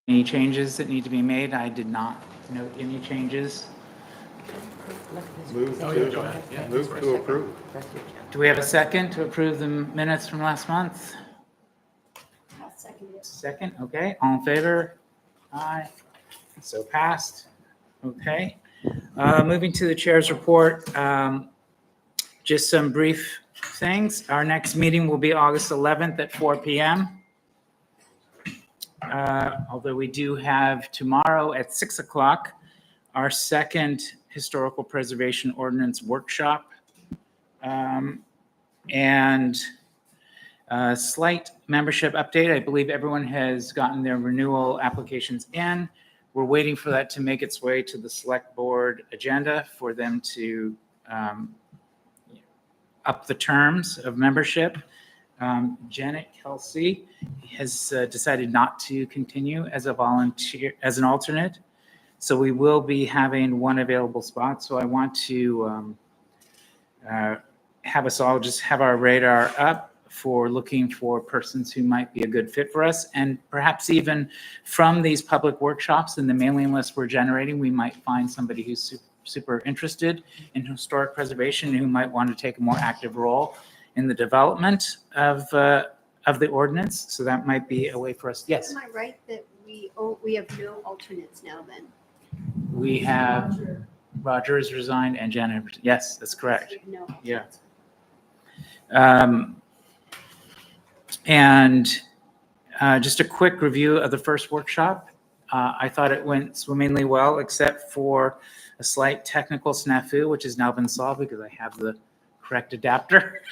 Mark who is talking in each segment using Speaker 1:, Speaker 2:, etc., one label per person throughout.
Speaker 1: Any changes that need to be made? I did not note any changes.
Speaker 2: Move to approve.
Speaker 1: Do we have a second to approve the minutes from last month?
Speaker 3: I'll second it.
Speaker 1: Second, okay, all in favor? Aye, so passed. Okay, moving to the chair's report, just some brief things. Our next meeting will be August 11th at 4 p.m. Although we do have tomorrow at 6 o'clock, our second historical preservation ordinance workshop. And a slight membership update. I believe everyone has gotten their renewal applications in. We're waiting for that to make its way to the select board agenda for them to up the terms of membership. Janet Kelsey has decided not to continue as a volunteer, as an alternate. So we will be having one available spot. So I want to have us all just have our radar up for looking for persons who might be a good fit for us. And perhaps even from these public workshops and the mailing list we're generating, we might find somebody who's super interested in historic preservation who might want to take a more active role in the development of the ordinance. So that might be a way for us. Yes,
Speaker 3: Am I right that we have no alternates now then?
Speaker 1: we have Roger has resigned and Janet. Yes, that's correct.
Speaker 3: No.
Speaker 1: Yeah. And just a quick review of the first workshop. I thought it went swimmingly well, except for a slight technical snafu, which has now been solved because I have the correct adapter.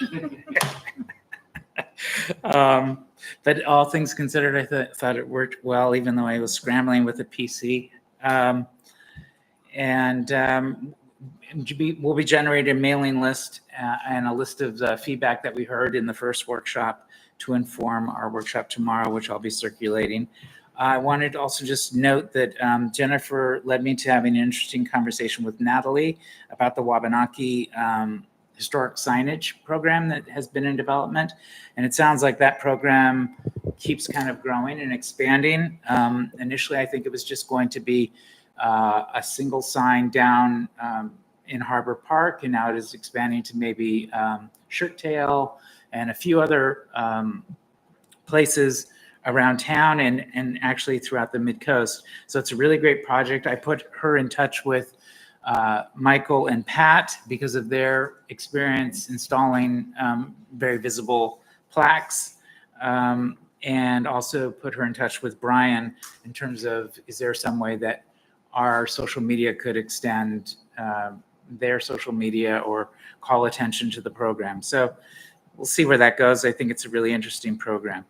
Speaker 1: But all things considered, I thought it worked well, even though I was scrambling with the PC. We'll be generating a mailing list and a list of feedback that we heard in the first workshop to inform our workshop tomorrow, which I'll be circulating. I wanted to also just note that Jennifer led me to having an interesting conversation with Natalie about the Wabanaki historic signage program that has been in development. And it sounds like that program keeps kind of growing and expanding. Initially, I think it was just going to be a single sign down in Harbor Park, and now it is expanding to maybe Shirt Tail and a few other places around town and actually throughout the mid-coast. So it's a really great project. I put her in touch with Michael and Pat because of their experience installing very visible plaques, and also put her in touch with Brian in terms of, is there some way that our social media could extend their social media or call attention to the program. So we'll see where that goes. I think it's a really interesting program.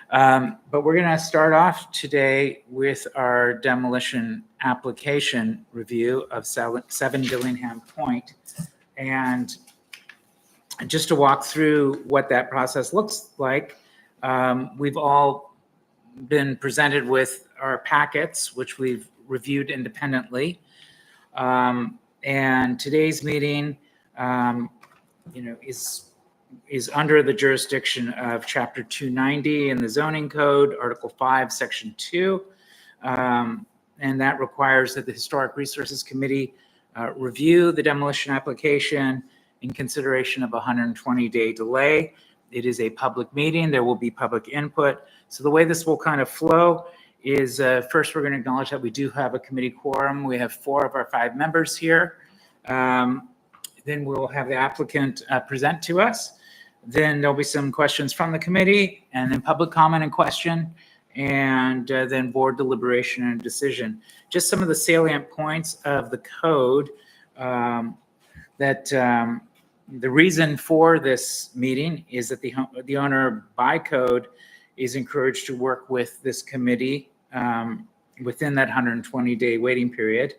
Speaker 1: But we're going to start off today with our demolition application review of 7 Dillingham Point. And just to walk through what that process looks like, we've all been presented with our packets, which we've reviewed independently. And today's meeting, is under the jurisdiction of Chapter 290 in the Zoning Code, Article 5, Section 2. And that requires that the Historic Resources Committee review the demolition application in consideration of a 120-day delay. It is a public meeting. There will be public input. So the way this will kind of flow is first we're going to acknowledge that we do have a committee quorum. We have 4 of our 5 members here. Then we'll have the applicant present to us. Then there'll be some questions from the committee, and then public comment and question, and then board deliberation and decision. Just some of the salient points of the code that the reason for this meeting is that the owner by code is encouraged to work with this committee within that 120-day waiting period.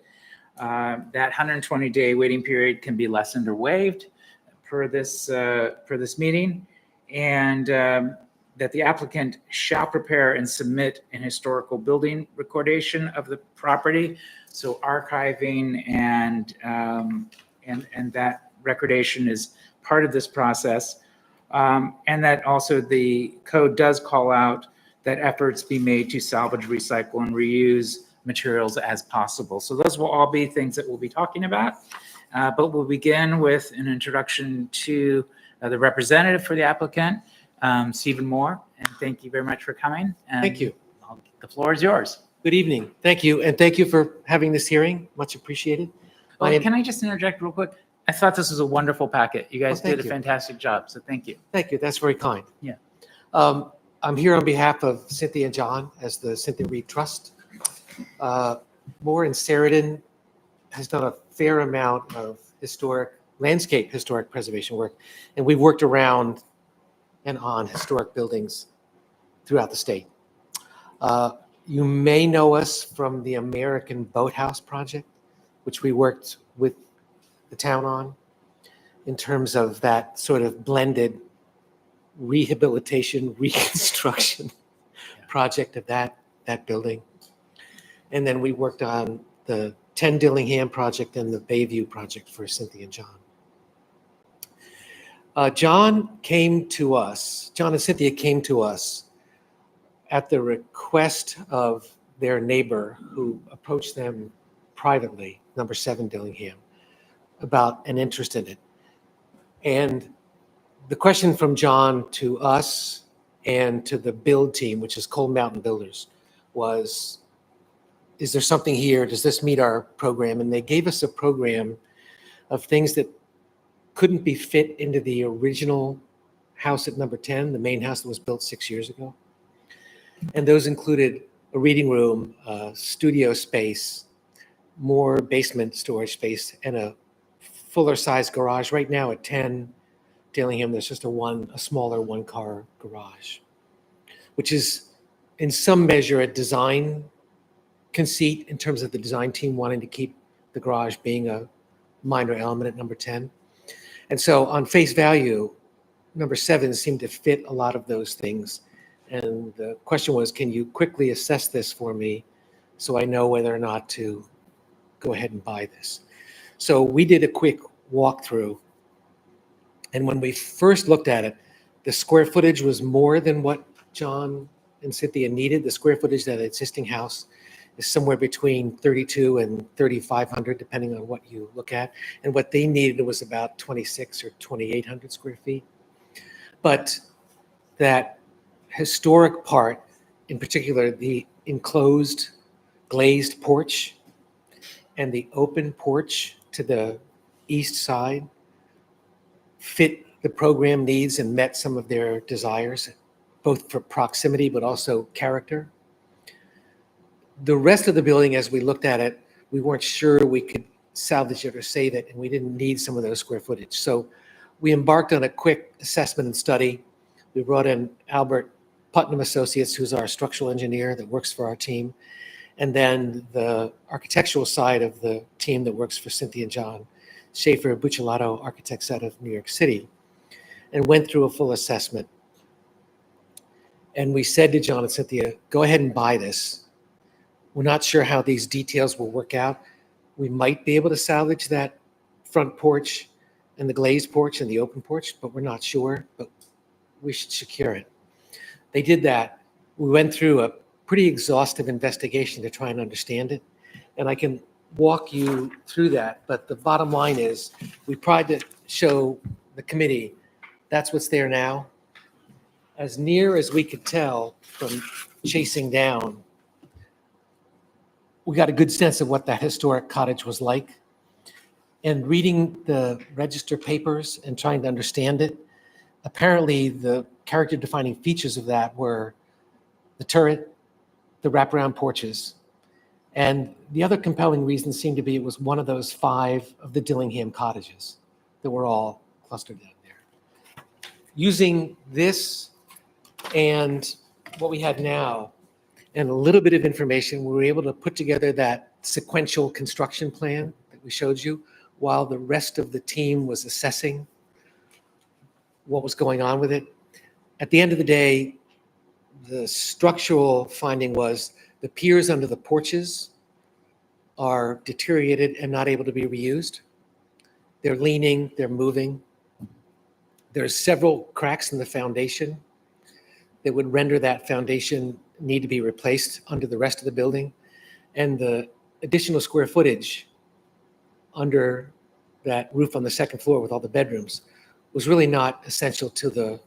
Speaker 1: That 120-day waiting period can be lessened or waived per this meeting, and that the applicant shall prepare and submit an historical building recordation of the property. So archiving and that recordation is part of this process. And that also the code does call out that efforts be made to salvage, recycle, and reuse materials as possible. So those will all be things that we'll be talking about. But we'll begin with an introduction to the representative for the applicant, Stephen Moore. And thank you very much for coming. And
Speaker 4: Thank you.
Speaker 1: The floor is yours.
Speaker 4: Good evening. Thank you. And thank you for having this hearing. Much appreciated. My name-
Speaker 1: Can I just interject real quick? I thought this was a wonderful packet. You guys
Speaker 4: thank
Speaker 1: did a
Speaker 4: you.
Speaker 1: fantastic job, so thank you.
Speaker 4: Thank you. That's very kind.
Speaker 1: Yeah.
Speaker 4: I'm here on behalf of Cynthia and John as the Cynthia Reed Trust. Moore and Sheridan has done a fair amount of historic preservation work, and we've worked around and on historic buildings throughout the state. You may know us from the American Boathouse Project, which we worked with the town on in terms of that sort of blended rehabilitation, reconstruction project of that building. And then we worked on the 10 Dillingham project and the Bayview project for Cynthia and John. John and Cynthia came to us at the request of their neighbor who approached them privately, number 7 Dillingham, about an interest in it. And the question from John to us and to the build team, which is Cold Mountain Builders, was, is there something here? Does this meet our program? And they gave us a program of things that couldn't be fit into the original house at number 10, the main house that was built 6 years ago. And those included a reading room, studio space, more basement storage space, and a fuller size garage. Right now at 10 Dillingham, there's just a smaller one-car garage, which is in some measure a design conceit in terms of the design team wanting to keep the garage being a minor element at number 10. And so on face value, number 7 seemed to fit a lot of those things. And the question was, can you quickly assess this for me so I know whether or not to go ahead and buy this? So we did a quick walkthrough. And when we first looked at it, the square footage was more than what John and Cynthia needed. The square footage of that existing house is somewhere between 32 and 3,500, depending on what you look at. And what they needed was about 26 or 2,800 square feet. But that historic part, in particular, the enclosed glazed porch and the open porch to the east side, fit the program needs and met some of their desires, both for proximity but also character. The rest of the building, as we looked at it, we weren't sure we could salvage it or save it, and we didn't need some of those square footage. So we embarked on a quick assessment and study. We brought in Albert Putnam Associates, who's our structural engineer that works for our team, and then the architectural side of the team that works for Cynthia and John, Schaefer Buccellato Architects out of New York City, and went through a full assessment. And we said to John and Cynthia, go ahead and buy this. We're not sure how these details will work out. We might be able to salvage that front porch and the glazed porch and the open porch, but we're not sure, but we should secure it. They did that. We went through a pretty exhaustive investigation to try and understand it. And I can walk you through that, but the bottom line is we tried to show the committee that's what's there now. As near as we could tell from chasing down, we got a good sense of what that historic cottage was like. And reading the register papers and trying to understand it, apparently the character defining features of that were the turret, the wraparound porches, and the other compelling reason seemed to be it was one of those 5 of the Dillingham cottages that were all clustered down there. Using this and what we had now and a little bit of information, we were able to put together that sequential construction plan that we showed you while the rest of the team was assessing what was going on with it. At the end of the day, the structural finding was the piers under the porches are deteriorated and not able to be reused. They're leaning, they're moving. There's several cracks in the foundation. that would render that foundation need to be replaced under the rest of the building. And the additional square footage under that roof on the second floor with all the bedrooms was really not essential to the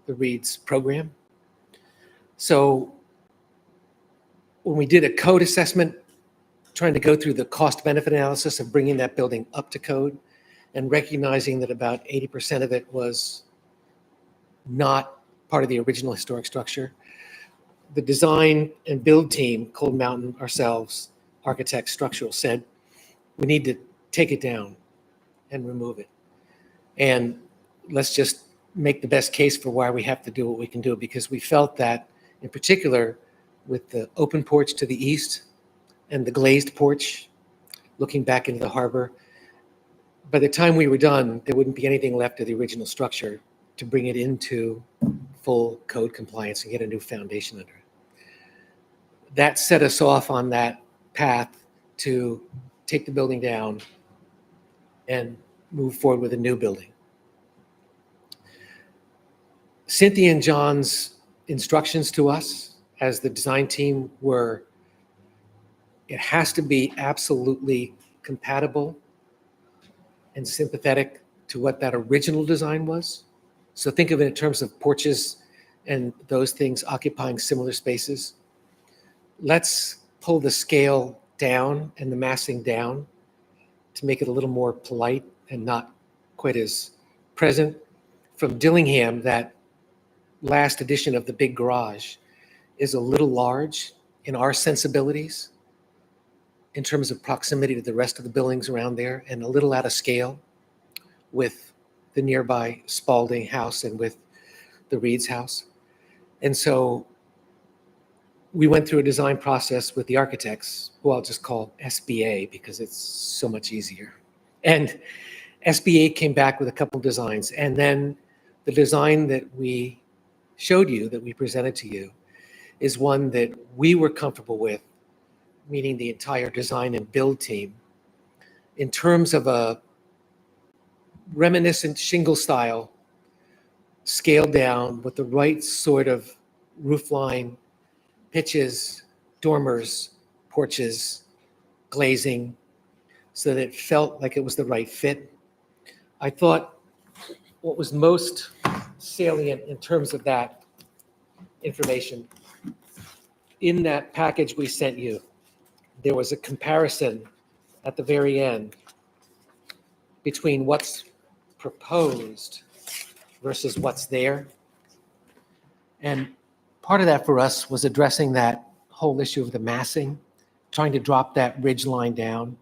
Speaker 4: Reed's program. So when we did a code assessment, trying to go through the cost benefit analysis of bringing that building up to code and recognizing that about 80% of it was not part of the original historic structure, the design and build team, Cold Mountain, ourselves, architects, structural, said, we need to take it down and remove it. And let's just make the best case for why we have to do what we can do, because we felt that, in particular, with the open porch to the east and the glazed porch looking back into the harbor, by the time we were done, there wouldn't be anything left of the original structure to bring it into full code compliance and get a new foundation under it. That set us off on that path to take the building down and move forward with a new building. Cynthia and John's instructions to us as the design team were, it has to be absolutely compatible and sympathetic to what that original design was. So think of it in terms of porches and those things occupying similar spaces. Let's pull the scale down and the massing down to make it a little more polite and not quite as present. From Dillingham, that last edition of the big garage is a little large in our sensibilities in terms of proximity to the rest of the buildings around there, and a little out of scale with the nearby Spalding house and with the Reed's house. And so we went through a design process with the architects, who I'll just call SBA because it's so much easier. And SBA came back with a couple designs. And then the design that we showed you, that we presented to you, is one that we were comfortable with, meaning the entire design and build team, in terms of a reminiscent shingle style, scaled down with the right sort of roof line, pitches, dormers, porches, glazing, so that it felt like it was the right fit. I thought what was most salient in terms of that information, in that package we sent you, there was a comparison at the very end between what's proposed versus what's there. And part of that for us was addressing that whole issue of the massing, trying to drop that ridge line down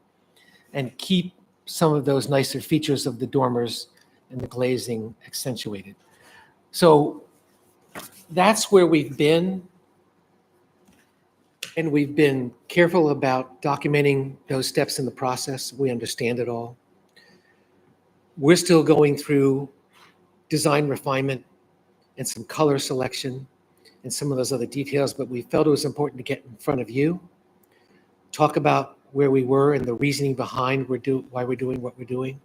Speaker 4: and keep some of those nicer features of the dormers and the glazing accentuated. So that's where we've been. And we've been careful about documenting those steps in the process. We understand it all. We're still going through design refinement and some color selection and some of those other details, but we felt it was important to get in front of you, talk about where we were and the reasoning behind why we're doing what we're doing.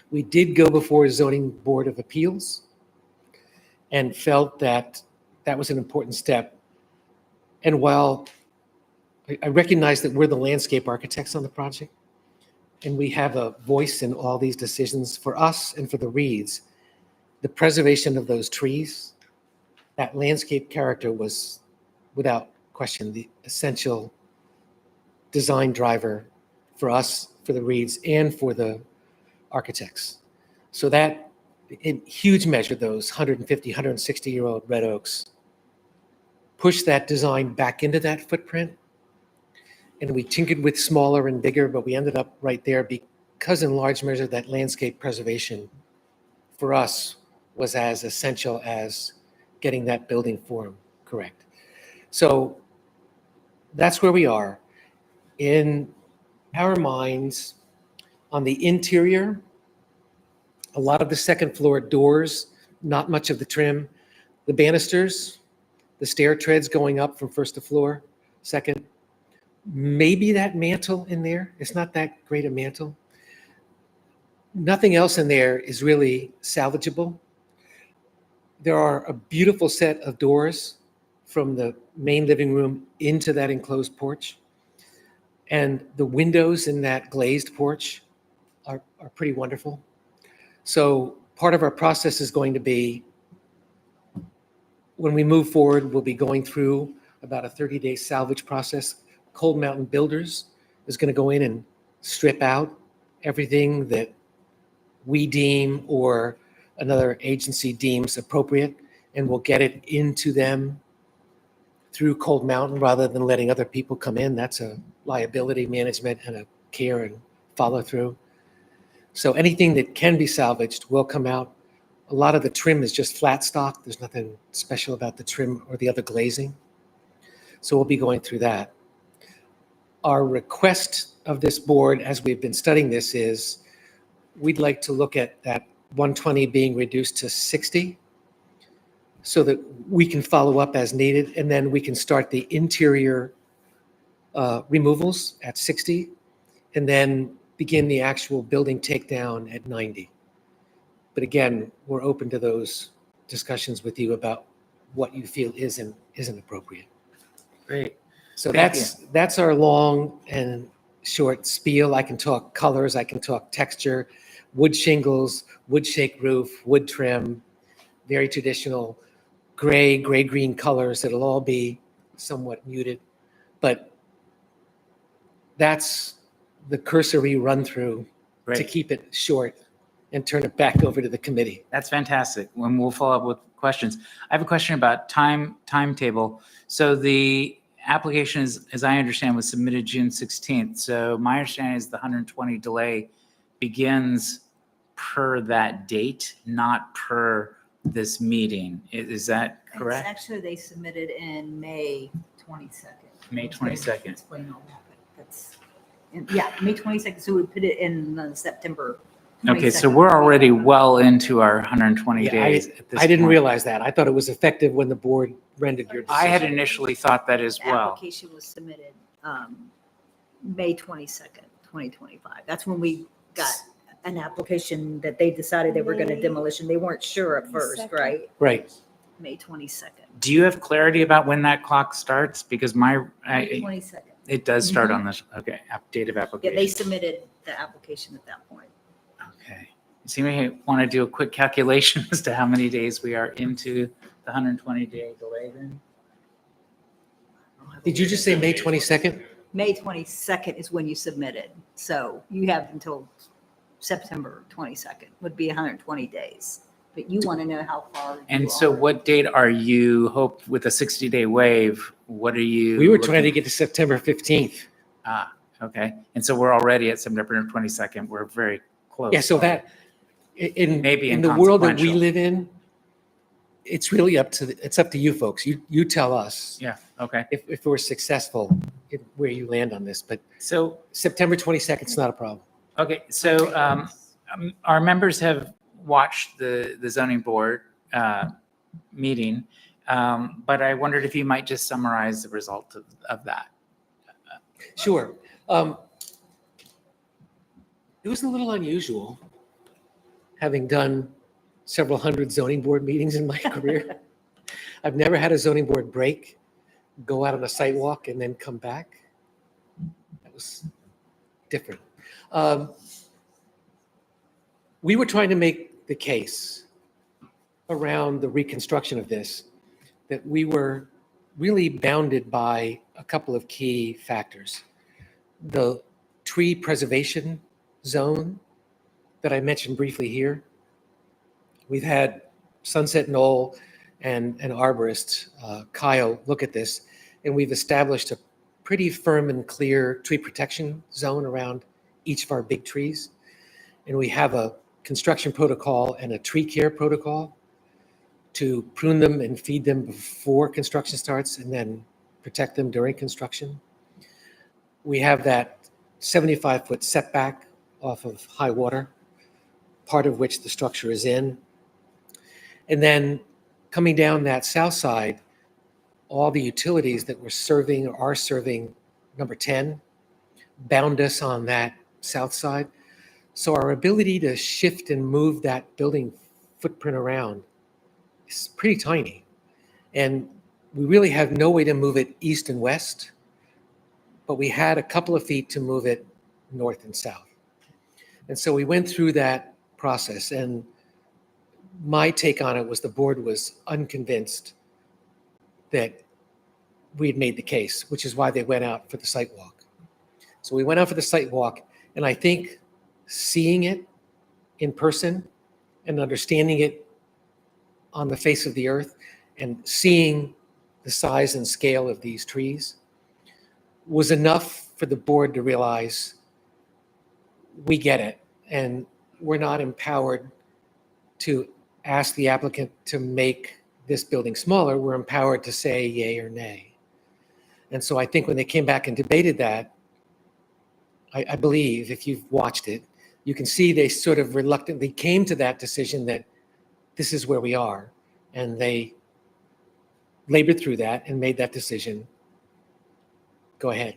Speaker 4: We did go before a zoning board of appeals and felt that that was an important step. And while I recognize that we're the landscape architects on the project, and we have a voice in all these decisions, for us and for the Reeds, the preservation of those trees, that landscape character was, without question, the essential design driver for us, for the Reeds, and for the architects. So that, in huge measure, those 150, 160-year-old red oaks push that design back into that footprint. And we tinkered with smaller and bigger, but we ended up right there because in large measure that landscape preservation for us was as essential as getting that building form correct. So that's where we are. In our minds, on the interior, a lot of the second floor doors, not much of the trim, the banisters, the stair treads going up from first to floor, second, maybe that mantle in there. It's not that great a mantle. Nothing else in there is really salvageable. There are a beautiful set of doors from the main living room into that enclosed porch. And the windows in that glazed porch are pretty wonderful. So part of our process is going to be, when we move forward, we'll be going through about a 30-day salvage process. Cold Mountain Builders is going to go in and strip out everything that we deem or another agency deems appropriate, and we'll get it into them through Cold Mountain rather than letting other people come in. That's a liability management and a care and follow through. So anything that can be salvaged will come out. A lot of the trim is just flat stock. There's nothing special about the trim or the other glazing. So we'll be going through that. Our request of this board, as we've been studying this, is we'd like to look at that 120 being reduced to 60 so that we can follow up as needed, and then we can start the interior removals at 60 and then begin the actual building takedown at 90. But again, we're open to those discussions with you about what you feel isn't appropriate.
Speaker 1: Great.
Speaker 4: So
Speaker 1: Thank
Speaker 4: that's our long and short spiel. I can talk colors, I can talk texture, wood shingles, wood shake roof, wood trim, very traditional gray-green colors that'll all be somewhat muted. But that's the cursory run through to
Speaker 1: Great.
Speaker 4: keep it short and turn it back over to the committee.
Speaker 1: That's fantastic. And we'll follow up with questions. I have a question about timetable. So the application is, as I understand, was submitted June 16th. So my understanding is the 120 delay begins per that date, not per this meeting. Is that correct?
Speaker 5: Actually, they submitted in May 22nd.
Speaker 1: May 22nd.
Speaker 5: Explain all that, but yeah, May 22nd, so we put it in September 22nd.
Speaker 1: Okay, so we're already well into our 120
Speaker 4: Yeah,
Speaker 1: days at this
Speaker 4: I didn't
Speaker 1: point.
Speaker 4: realize that. I thought it was effective when the board rendered your decision.
Speaker 1: I had initially thought that as
Speaker 5: The
Speaker 1: well.
Speaker 5: application was submitted May 22nd, 2025. That's when we got an application that they decided they were going to
Speaker 3: May
Speaker 5: demolition. They weren't sure at first,
Speaker 3: 22nd.
Speaker 5: right?
Speaker 4: Right.
Speaker 5: May 22nd.
Speaker 1: Do you have clarity about when that clock starts? Because
Speaker 5: May 22nd.
Speaker 1: it does start on this, okay, date of
Speaker 5: Yeah,
Speaker 1: application.
Speaker 5: they submitted the application at that point.
Speaker 1: Okay. So you may want to do a quick calculation as to how many days we are into the 120-day delay then?
Speaker 4: Did you just say May 22nd?
Speaker 5: May 22nd is when you submitted. So you have until September 22nd would be 120 days. But you want to know how far. you
Speaker 1: And so
Speaker 5: are.
Speaker 1: what date are you, hope with a 60-day wave, what are you?
Speaker 4: We were trying to
Speaker 1: looking-
Speaker 4: get to September 15th.
Speaker 1: Ah, okay. And so we're already at September 22nd. We're very close.
Speaker 4: Yeah, so that, in,
Speaker 1: Maybe
Speaker 4: in the world that we
Speaker 1: inconsequential.
Speaker 4: live in, it's really up to, it's up to you folks. You tell us
Speaker 1: Yeah, okay.
Speaker 4: if we're successful, where you land on this. But
Speaker 1: So,
Speaker 4: September 22nd is not a problem.
Speaker 1: okay, so our members have watched the zoning board meeting, but I wondered if you might just summarize the result of that.
Speaker 4: Sure. It was a little unusual, having done several hundred zoning board meetings in my career. I've never had a zoning board break, go out on a site walk, and then come back. That was different. We were trying to make the case around the reconstruction of this, that we were really bounded by a couple of key factors. The tree preservation zone that I mentioned briefly here. We've had Sunset Knoll and an arborist, Kyle, look at this, and we've established a pretty firm and clear tree protection zone around each of our big trees. And we have a construction protocol and a tree care protocol to prune them and feed them before construction starts and then protect them during construction. We have that 75-foot setback off of high water, part of which the structure is in. And then coming down that south side, all the utilities that we're serving or are serving number 10 bound us on that south side. So our ability to shift and move that building footprint around is pretty tiny. And we really have no way to move it east and west, but we had a couple of feet to move it north and south. And so we went through that process, and my take on it was the board was unconvinced that we had made the case, which is why they went out for the site walk. So we went out for the site walk, and I think seeing it in person and understanding it on the face of the earth and seeing the size and scale of these trees was enough for the board to realize we get it, and we're not empowered to ask the applicant to make this building smaller. We're empowered to say yay or nay. And so I think when they came back and debated that, I believe if you've watched it, you can see they sort of reluctantly came to that decision that this is where we are. And they labored through that and made that decision. Go ahead.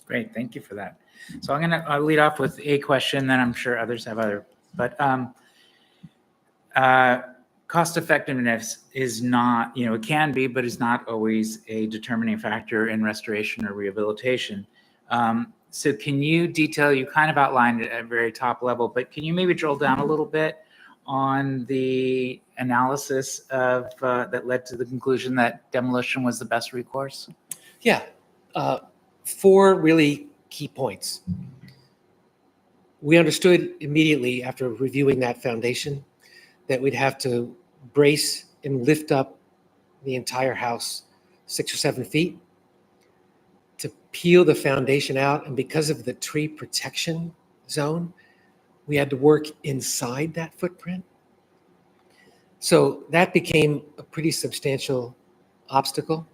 Speaker 1: Great, thank you for that. So I'll lead off with a question, then I'm sure others have other, but cost effectiveness is not, it can be, but is not always a determining factor in restoration or rehabilitation. So can you detail, you kind of outlined it at a very top level, but can you maybe drill down a little bit on the analysis of that led to the conclusion that demolition was the best recourse?
Speaker 4: Yeah, 4 really key points. We understood immediately after reviewing that foundation that we'd have to brace and lift up the entire house 6 or 7 feet to peel the foundation out. And because of the tree protection zone, we had to work inside that footprint. So that became a pretty substantial obstacle.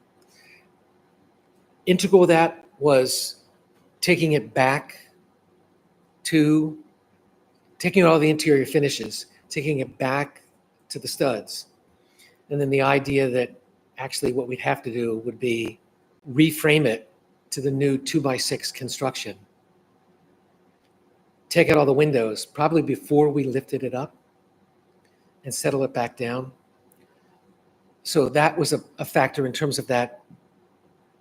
Speaker 4: Integral to that was taking all the interior finishes, taking it back to the studs. And then the idea that actually what we'd have to do would be reframe it to the new 2x6 construction. Take out all the windows, probably before we lifted it up, and settle it back down. So that was a factor in terms of that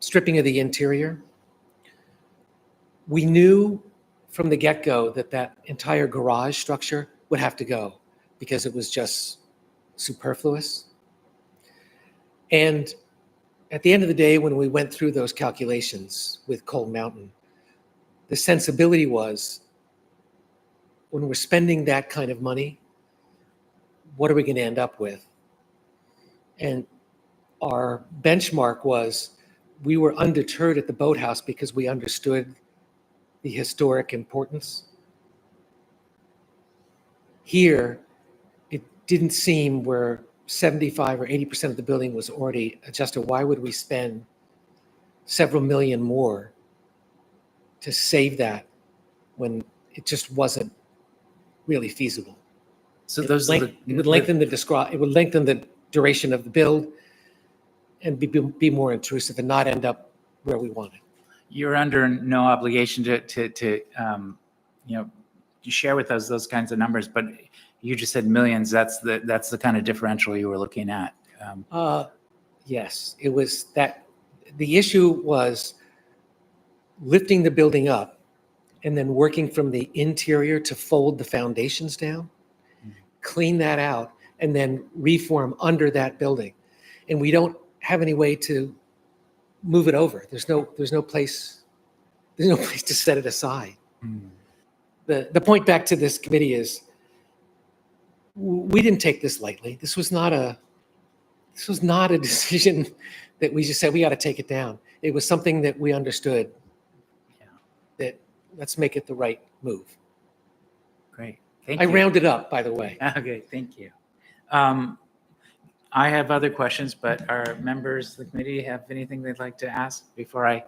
Speaker 4: stripping of the interior. We knew from the get-go that that entire garage structure would have to go because it was just superfluous. And at the end of the day, when we went through those calculations with Cold Mountain, the sensibility was, when we're spending that kind of money, what are we going to end up with? And our benchmark was, we were undeterred at the boathouse because we understood the historic importance. Here, it didn't seem where 75 or 80% of the building was already adjusted. Why would we spend several million more to save that when it just wasn't really feasible?
Speaker 1: So
Speaker 4: It
Speaker 1: those
Speaker 4: would lengthen the duration of the build and be more intrusive and not end up where we wanted.
Speaker 1: You're under no obligation to share with us those kinds of numbers, but you just said millions. That's the kind of differential you were looking at.
Speaker 4: Yes, it was that. The issue was lifting the building up and then working from the interior to fold the foundations down, clean that out, and then reform under that building. And we don't have any way to move it over. There's no place to set it aside. The point back to this committee is, we didn't take this lightly. This was not a decision that we just said we got to take it down. It was something that we understood.
Speaker 1: Yeah.
Speaker 4: That let's make it the right move.
Speaker 1: Great. Thank
Speaker 4: I
Speaker 1: you.
Speaker 4: rounded up, by the way.
Speaker 1: Okay, thank you. I have other questions, but our members of the committee have anything they'd like to ask before I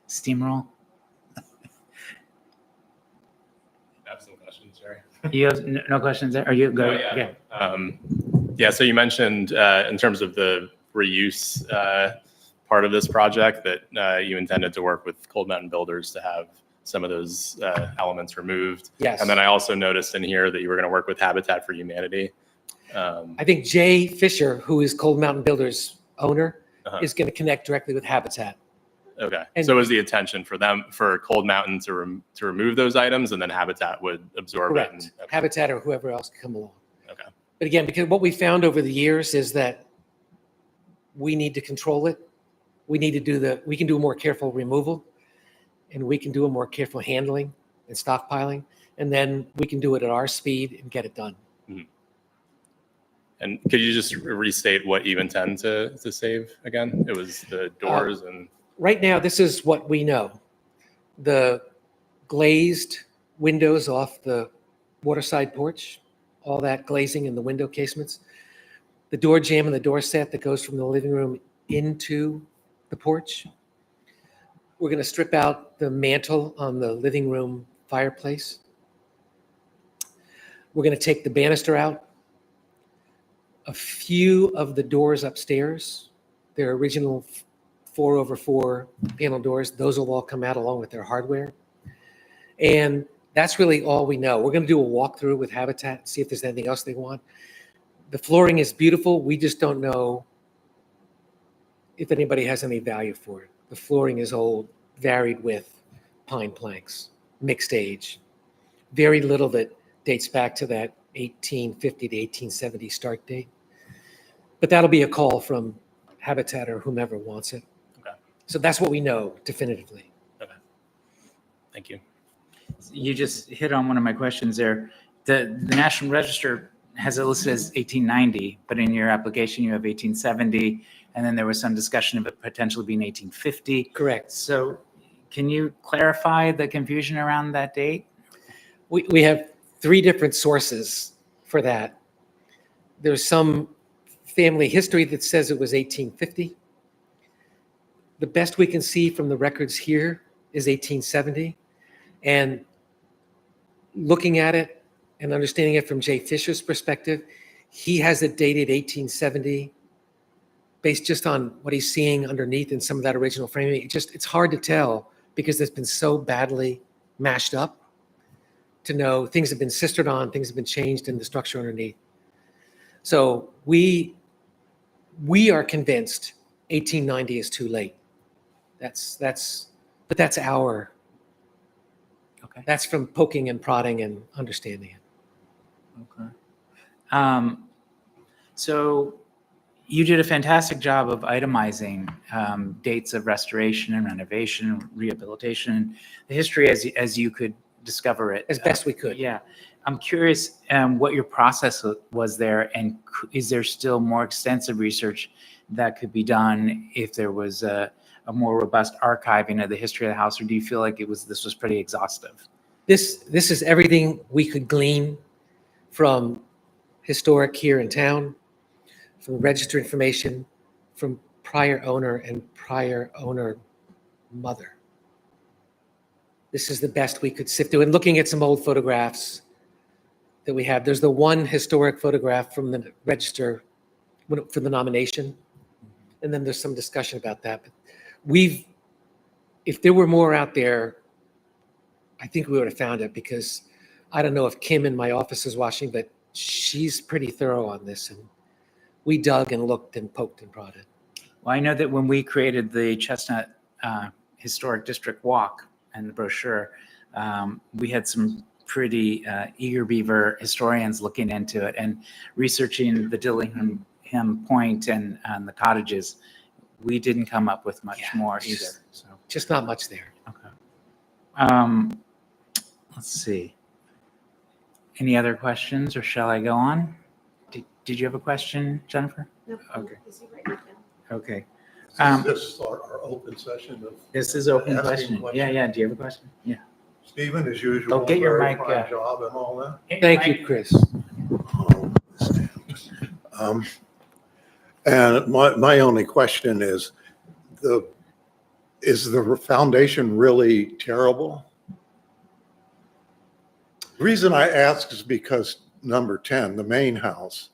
Speaker 1: steamroll?
Speaker 2: I have some questions, Jerry.
Speaker 1: You have no questions there? Are you go?
Speaker 2: Yeah, so you mentioned in terms of the reuse part of this project that you intended to work with Cold Mountain Builders to have some of those elements removed.
Speaker 4: Yes.
Speaker 2: And then I also noticed in here that you were going to work with Habitat for Humanity.
Speaker 4: I think Jay Fisher, who is Cold Mountain Builders owner,
Speaker 2: Uh-huh.
Speaker 4: is going to connect directly with Habitat.
Speaker 2: Okay.
Speaker 4: And-
Speaker 2: So is the intention for them, for Cold Mountain to remove those items and then Habitat would absorb it?
Speaker 4: Correct.
Speaker 2: And, okay.
Speaker 4: Habitat or whoever else can come along.
Speaker 2: Okay.
Speaker 4: But again, because what we found over the years is that we need to control it. We need to we can do a more careful removal, and we can do a more careful handling and stockpiling, and then we can do it at our speed and get it done.
Speaker 2: And could you just restate what you intend to save again? It was the doors and,
Speaker 4: Right now, this is what we know. The glazed windows off the waterside porch, all that glazing in the window casements, the door jamb and the door set that goes from the living room into the porch. We're going to strip out the mantle on the living room fireplace. We're going to take the banister out. A few of the doors upstairs, their original 4x4 panel doors, those will all come out along with their hardware. And that's really all we know. We're going to do a walkthrough with Habitat, see if there's anything else they want. The flooring is beautiful. We just don't know if anybody has any value for it. The flooring is old, varied with pine planks, mixed age. Very little that dates back to that 1850 to 1870 start date. But that'll be a call from Habitat or whomever wants it.
Speaker 2: Okay.
Speaker 4: So that's what we know definitively.
Speaker 2: thank you.
Speaker 1: You just hit on one of my questions there. The National Register has it listed as 1890, but in your application you have 1870, and then there was some discussion of it potentially being 1850.
Speaker 4: Correct.
Speaker 1: So can you clarify the confusion around that date?
Speaker 4: We have three different sources for that. There's some family history that says it was 1850. The best we can see from the records here is 1870. And looking at it and understanding it from Jay Fisher's perspective, he has it dated 1870 based just on what he's seeing underneath in some of that original framing. It's hard to tell because it's been so badly mashed up to know things have been sistered on, things have been changed in the structure underneath. So we are convinced 1890 is too late. But that's our,
Speaker 1: Okay.
Speaker 4: that's from poking and prodding and understanding it.
Speaker 1: Okay. So you did a fantastic job of itemizing dates of restoration and renovation, rehabilitation, the history as you could discover it.
Speaker 4: As best we could.
Speaker 1: Yeah. I'm curious what your process was there, and is there still more extensive research that could be done if there was a more robust archiving of the history of the house, or do you feel like this was pretty exhaustive?
Speaker 4: This is everything we could glean from historic here in town, from register information, from prior owner and prior owner mother. This is the best we could sift through. And looking at some old photographs that we have, there's the one historic photograph from the register for the nomination. And then there's some discussion about that. But if there were more out there, I think we would have found it, because I don't know if Kim in my office is watching, but she's pretty thorough on this. And we dug and looked and poked and prodded.
Speaker 1: Well, I know that when we created the Chestnut Historic District Walk and the brochure, we had some pretty eager beaver historians looking into it and researching the Dillingham Point and the cottages. We didn't come up with much more either. So,
Speaker 4: Just not much there.
Speaker 1: okay. Let's see. Any other questions, or shall I go on? Did you have a question, Jennifer?
Speaker 3: No,
Speaker 1: Okay.
Speaker 3: is he writing it down?
Speaker 1: Okay.
Speaker 6: Is this our open session of
Speaker 1: This is open
Speaker 6: Asking
Speaker 1: question.
Speaker 6: questions.
Speaker 1: Yeah, yeah. Do you have a question? Yeah.
Speaker 6: Stephen, as usual?
Speaker 1: Oh, get your
Speaker 6: very
Speaker 1: mic,
Speaker 6: fine job and all that.
Speaker 4: Thank you, Chris.
Speaker 6: And my only question is the foundation really terrible? The reason I ask is because number 10, the main house,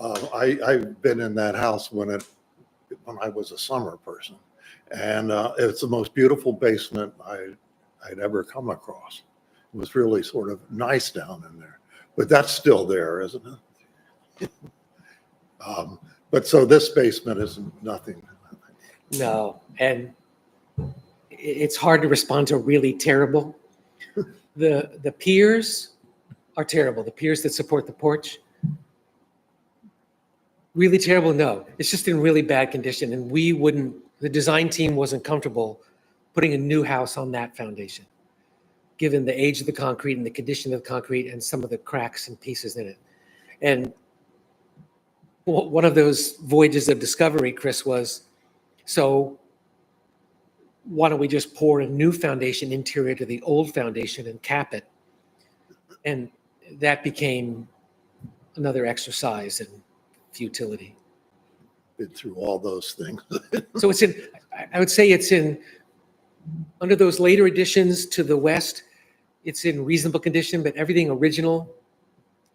Speaker 6: I've been in that house when I was a summer person. And it's the most beautiful basement I'd ever come across. It was really sort of nice down in there. But that's still there, isn't it? But so this basement is nothing.
Speaker 4: No, and it's hard to respond to really terrible. The piers are terrible. The piers that support the porch. Really terrible? No, it's just in really bad condition. And the design team wasn't comfortable putting a new house on that foundation, given the age of the concrete and the condition of the concrete and some of the cracks and pieces in it. And one of those voyages of discovery, Chris, was, so why don't we just pour a new foundation interior to the old foundation and cap it? And that became another exercise in futility.
Speaker 6: Been through all those things.
Speaker 4: So I would say under those later additions to the west, it's in reasonable condition, but everything original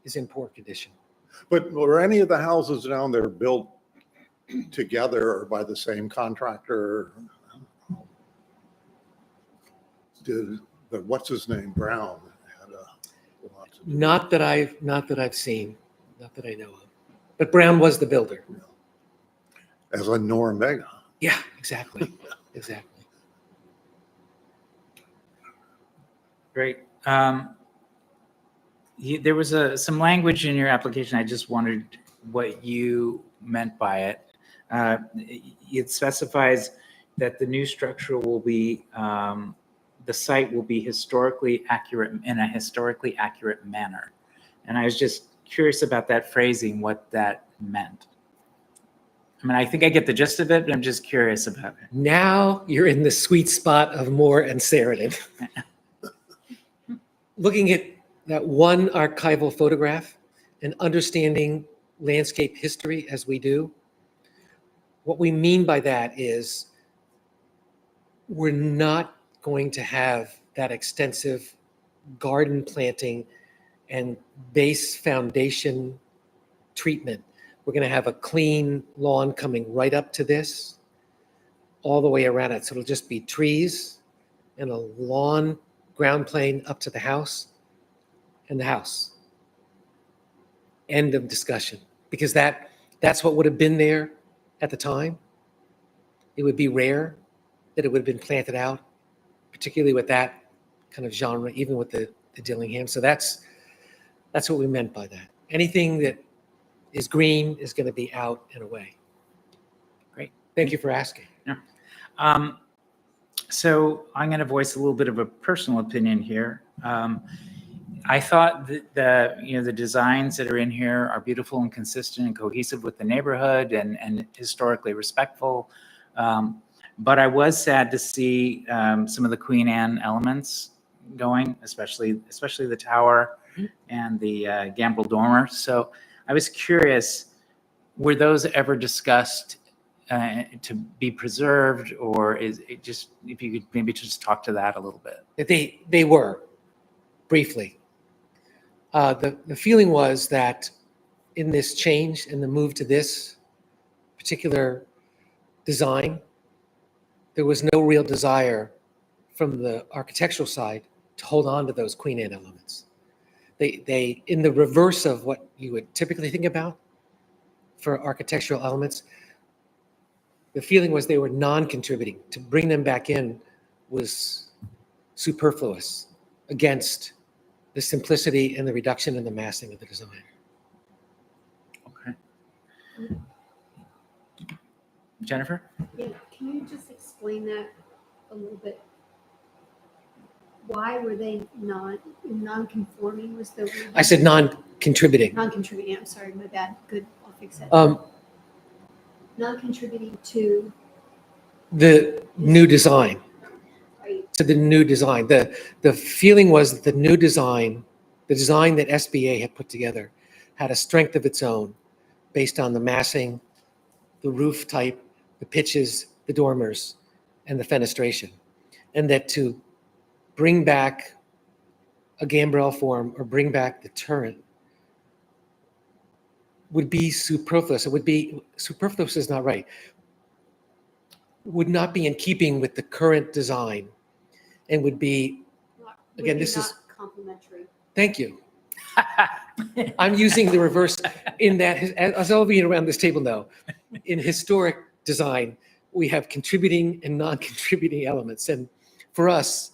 Speaker 4: is in poor condition.
Speaker 6: But were any of the houses down there built together or by the same contractor? But what's his name, Brown? Had a lot to do.
Speaker 4: Not that I've seen, not that I know of. But Brown was the builder.
Speaker 6: As a Norumbega.
Speaker 4: Yeah, exactly. Exactly.
Speaker 1: Great. There was some language in your application. I just wondered what you meant by it. It specifies that the new structure will be, the site will be historically accurate in a historically accurate manner. And I was just curious about that phrasing, what that meant. I mean, I think I get the gist of it, but I'm just curious about it.
Speaker 4: Now you're in the sweet spot of Moore and Sheridan. Looking at that one archival photograph and understanding landscape history as we do, what we mean by that is we're not going to have that extensive garden planting and base foundation treatment. We're going to have a clean lawn coming right up to this, all the way around it. So it'll just be trees and a lawn ground plane up to the house and the house. End of discussion. Because that's what would have been there at the time. It would be rare that it would have been planted out, particularly with that kind of genre, even with the Dillingham. So that's what we meant by that. Anything that is green is going to be out and away.
Speaker 1: Great.
Speaker 4: Thank you for asking.
Speaker 1: So I'm going to voice a little bit of a personal opinion here. I thought that the designs that are in here are beautiful and consistent and cohesive with the neighborhood and historically respectful. But I was sad to see some of the Queen Anne elements going, especially the tower and the gambrel dormer. So I was curious, were those ever discussed to be preserved, or is it just, if you could maybe just talk to that a little bit?
Speaker 4: They were, briefly. The feeling was that in this change and the move to this particular design, there was no real desire from the architectural side to hold on to those Queen Anne elements. They, in the reverse of what you would typically think about for architectural elements, the feeling was they were non-contributing. To bring them back in was superfluous against the simplicity and the reduction and the massing of the design.
Speaker 1: Okay. Jennifer?
Speaker 3: Yeah, can you just explain that a little bit? Why were they non-conforming was the word?
Speaker 4: I said non-contributing.
Speaker 3: Non-contributing, I'm sorry, my bad. Good, I'll fix that. Non-contributing to,
Speaker 4: The new design.
Speaker 3: right,
Speaker 4: To the new design. The feeling was that the new design, the design that SBA had put together, had a strength of its own based on the massing, the roof type, the pitches, the dormers, and the fenestration. And that to bring back a gambrel form or bring back the turret would be superfluous. It would be, superfluous is not right, would not be in keeping with the current design and would be,
Speaker 3: not,
Speaker 4: Again,
Speaker 3: would be
Speaker 4: this is-
Speaker 3: not complimentary.
Speaker 4: thank you. I'm using the reverse in that, as all of you around this table know, in historic design, we have contributing and non-contributing elements. And for us,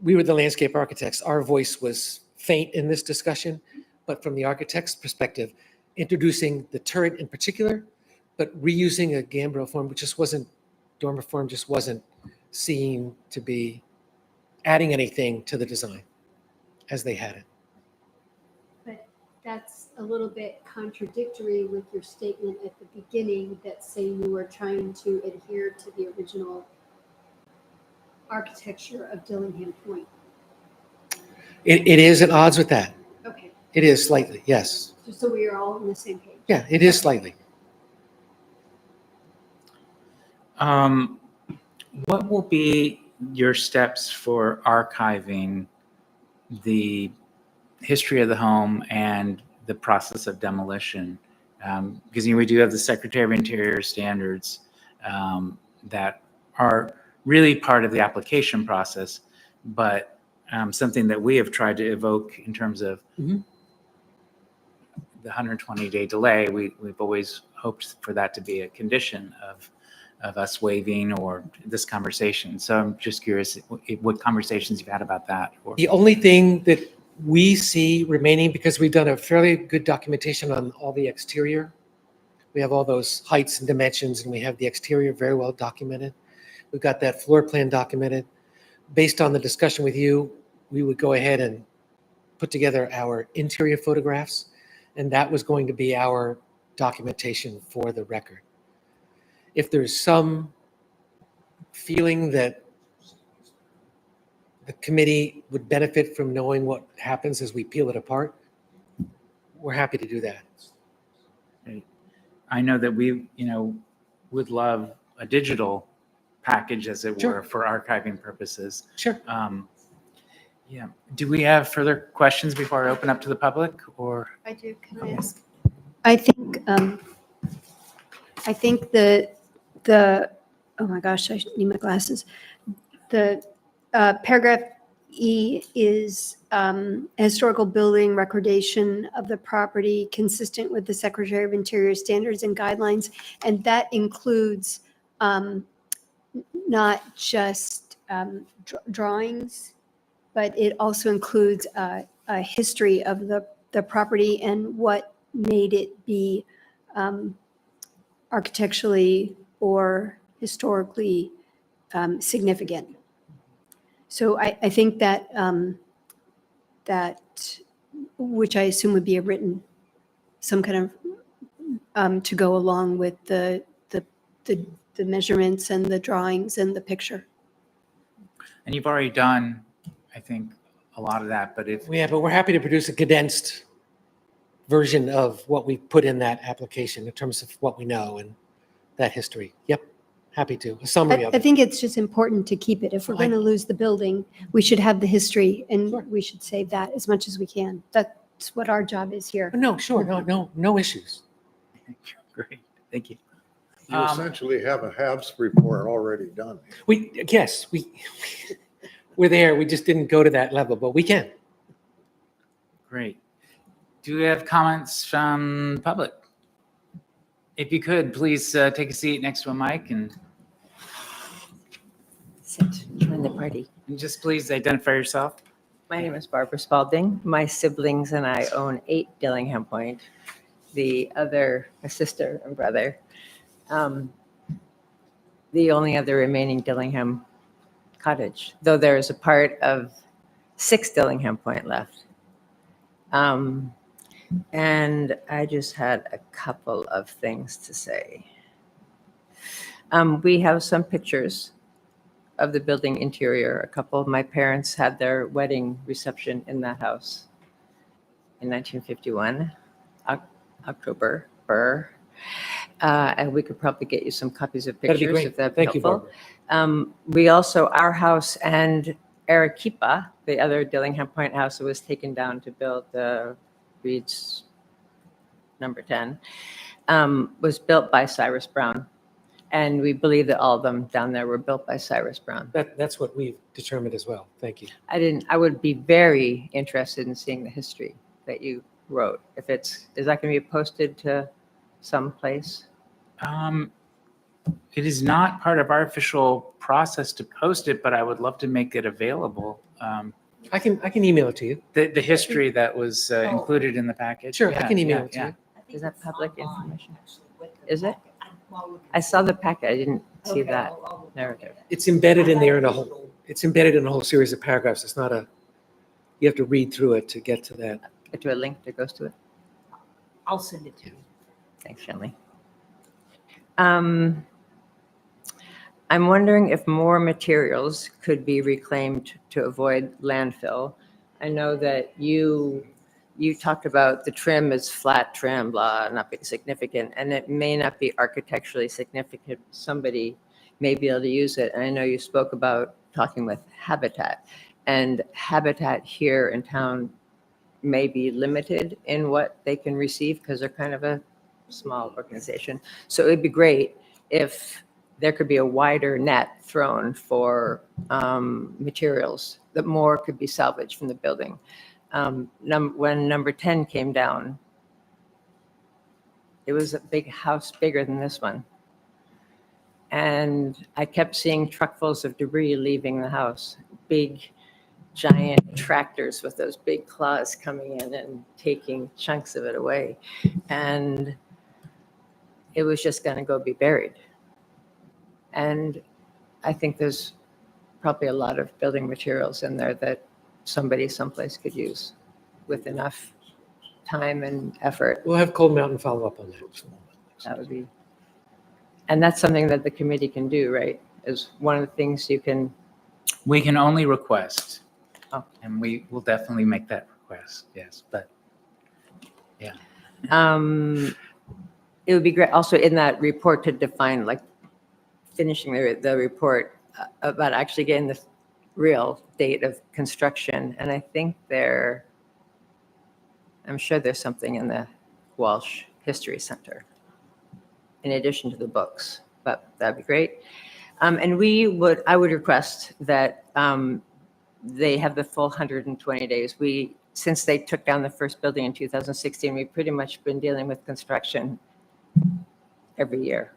Speaker 4: we were the landscape architects. Our voice was faint in this discussion, but from the architect's perspective, introducing the turret in particular, but reusing a gambrel form, which just wasn't, dormer form just wasn't seen to be adding anything to the design as they had it.
Speaker 3: But that's a little bit contradictory with your statement at the beginning that saying you were trying to adhere to the original architecture of Dillingham Point.
Speaker 4: It is at odds with that.
Speaker 3: Okay,
Speaker 4: It is slightly, yes.
Speaker 3: just so we are all on the same page.
Speaker 4: Yeah, it is slightly.
Speaker 1: What will be your steps for archiving the history of the home and the process of demolition? Because we do have the Secretary of Interior standards that are really part of the application process, but something that we have tried to evoke in terms of
Speaker 4: Mhm.
Speaker 1: the 120-day delay. We've always hoped for that to be a condition of us waiving or this conversation. So I'm just curious what conversations you've had about that. Or,
Speaker 4: The only thing that we see remaining, because we've done a fairly good documentation on all the exterior, we have all those heights and dimensions, and we have the exterior very well documented. We've got that floor plan documented. Based on the discussion with you, we would go ahead and put together our interior photographs, and that was going to be our documentation for the record. If there's some feeling that the committee would benefit from knowing what happens as we peel it apart, we're happy to do that.
Speaker 1: I know that we, would love a digital package, as it
Speaker 4: Sure.
Speaker 1: were, for archiving purposes.
Speaker 4: Sure.
Speaker 1: Yeah. Do we have further questions before I open up to the public, or?
Speaker 3: I do, can I ask? I think oh my gosh, I need my glasses. The paragraph E is a historical building recordation of the property consistent with the Secretary of Interior standards and guidelines. And that includes not just drawings, but it also includes a history of the property and what made it be architecturally or historically significant. So I think that which I assume would be a written, some kind of to go along with the measurements and the drawings and the picture.
Speaker 1: And you've already done, I think, a lot of that, but if,
Speaker 4: Yeah, but we're happy to produce a condensed version of what we put in that application in terms of what we know and that history. Yep, happy to. A summary of
Speaker 3: I
Speaker 4: it.
Speaker 3: think it's just important to keep it. If we're going to lose the building, we should have the history
Speaker 4: Sure.
Speaker 3: and we should save that as much as we can. That's what our job is here.
Speaker 4: No, sure, no issues.
Speaker 1: great, thank you.
Speaker 6: You
Speaker 1: Um,
Speaker 6: essentially have a HABs report already done.
Speaker 4: We're there. We just didn't go to that level, but we can.
Speaker 1: Great. Do we have comments from the public? If you could, please take a seat next to a mic and
Speaker 7: Sit, join the party.
Speaker 1: just please identify yourself.
Speaker 7: My name is Barbara Spalding. My siblings and I own 8 Dillingham Point. The other, my sister and brother. The only other remaining Dillingham cottage, though there is a part of 6 Dillingham Point left. And I just had a couple of things to say. We have some pictures of the building interior. A couple of my parents had their wedding reception in that house in 1951, October. And we could probably get you some copies of
Speaker 4: That'd be
Speaker 7: pictures
Speaker 4: great.
Speaker 7: if that'd be
Speaker 4: Thank you,
Speaker 7: helpful.
Speaker 4: Barbara.
Speaker 7: We also, our house and Arequipa, the other Dillingham Point house that was taken down to build the Reed's number 10, was built by Cyrus Brown. And we believe that all of them down there were built by Cyrus Brown.
Speaker 4: That's what we've determined as well. Thank you.
Speaker 7: I would be very interested in seeing the history that you wrote? Is that going to be posted to some place?
Speaker 1: It is not part of our official process to post it, but I would love to make it available.
Speaker 4: I can email it to you.
Speaker 1: The history that was included in the package.
Speaker 4: Sure, I
Speaker 1: Yeah,
Speaker 4: can email
Speaker 1: yeah,
Speaker 4: it to
Speaker 1: yeah.
Speaker 4: you.
Speaker 7: Is that public information? Is it? I saw the packet. I didn't see that narrative.
Speaker 4: It's embedded in there it's embedded in a whole series of paragraphs. It's not you have to read through it to get to that.
Speaker 7: To a link that goes to it.
Speaker 5: I'll send it to you.
Speaker 7: Thanks, Shanley. I'm wondering if more materials could be reclaimed to avoid landfill. I know that you talked about the trim is flat trim, blah, not being significant, and it may not be architecturally significant. Somebody may be able to use it. And I know you spoke about talking with Habitat, and Habitat here in town may be limited in what they can receive because they're kind of a small organization. So it'd be great if there could be a wider net thrown for materials, that more could be salvaged from the building. When number 10 came down, it was a big house, bigger than this one. And I kept seeing truckfuls of debris leaving the house, big, giant tractors with those big claws coming in and taking chunks of it away. And it was just going to go be buried. And I think there's probably a lot of building materials in there that somebody someplace could use with enough time and effort.
Speaker 4: We'll have Cold Mountain follow up on that.
Speaker 7: That would be, and that's something that the committee can do, right? Is one of the things you can,
Speaker 1: We can only request.
Speaker 7: Oh.
Speaker 1: And we will definitely make that request, yes, but
Speaker 7: it would be great also in that report to define, like, finishing the report about actually getting the real date of construction. And I think I'm sure there's something in the Walsh History Center in addition to the books, but that'd be great. And I would request that they have the full 120 days. Since they took down the first building in 2016, we've pretty much been dealing with construction every year,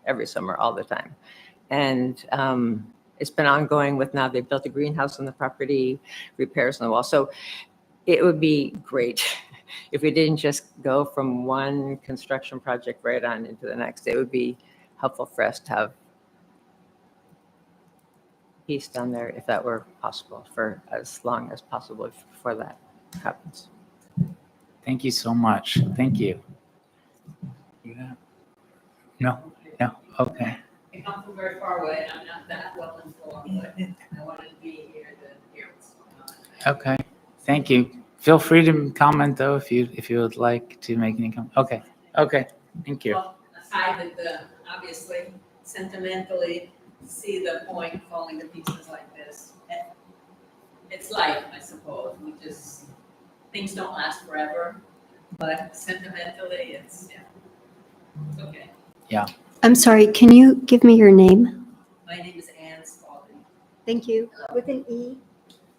Speaker 7: every summer, all the time. And it's been ongoing with, now they built a greenhouse on the property, repairs on the wall. So it would be great if we didn't just go from one construction project right on into the next. It would be helpful for us to have piece down there if that were possible for as long as possible before that happens.
Speaker 1: thank you so much. Thank you. Yeah. No, okay.
Speaker 8: I come from very far away, I'm not that well informed, but I wanted to be here to hear what's going on.
Speaker 1: Okay, thank you. Feel free to comment though, if you would like to make any comment. Okay, thank you.
Speaker 8: Well, aside that obviously sentimentally see the point falling to pieces like this. It's life, I suppose. Things don't last forever, but sentimentally, it's okay.
Speaker 3: I'm sorry, can you give me your name?
Speaker 8: My name is Ann Spalding.
Speaker 3: Thank you. With an E?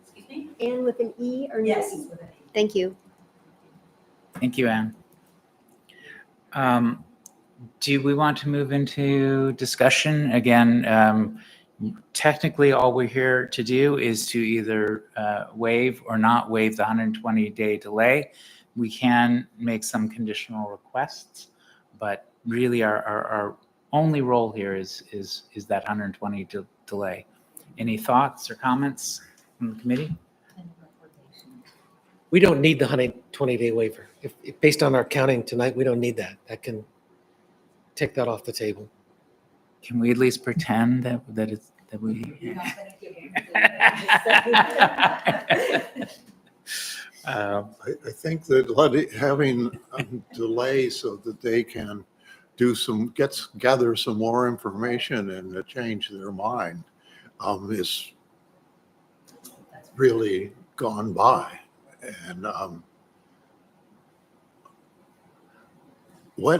Speaker 8: Excuse me?
Speaker 3: Anne with an E or no
Speaker 8: Yes,
Speaker 3: E?
Speaker 8: it's with an E.
Speaker 3: Thank you.
Speaker 1: Thank you, Anne. Do we want to move into discussion? Again, technically, all we're here to do is to either waive or not waive the 120-day delay. We can make some conditional requests, but really our only role here is that 120 delay. Any thoughts or comments from the committee?
Speaker 4: We don't need the 120-day waiver. If based on our counting tonight, we don't need that. That can take that off the table.
Speaker 1: Can we at least pretend that we?
Speaker 8: You're not gonna give me-
Speaker 6: I think that having a delay so that they can gather some more information and change their mind is really gone by. And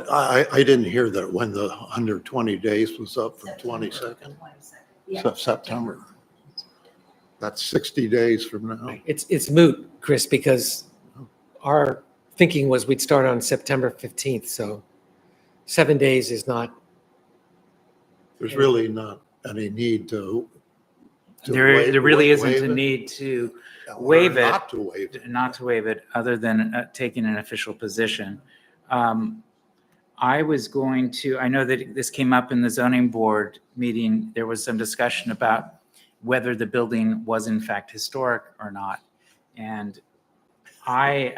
Speaker 6: I didn't hear that when the 120 days was up from 22nd
Speaker 8: Yeah.
Speaker 6: September. That's 60 days from now.
Speaker 4: It's moot, Chris, because our thinking was we'd start on September 15th, so 7 days is not,
Speaker 6: There's really not any need to.
Speaker 1: There really isn't
Speaker 6: waive
Speaker 1: a
Speaker 6: it,
Speaker 1: need to
Speaker 6: or
Speaker 1: waive it.
Speaker 6: Not to waive it.
Speaker 1: not to waive it, other than taking an official position. I was going to, I know that this came up in the zoning board meeting. There was some discussion about whether the building was in fact historic or not. And I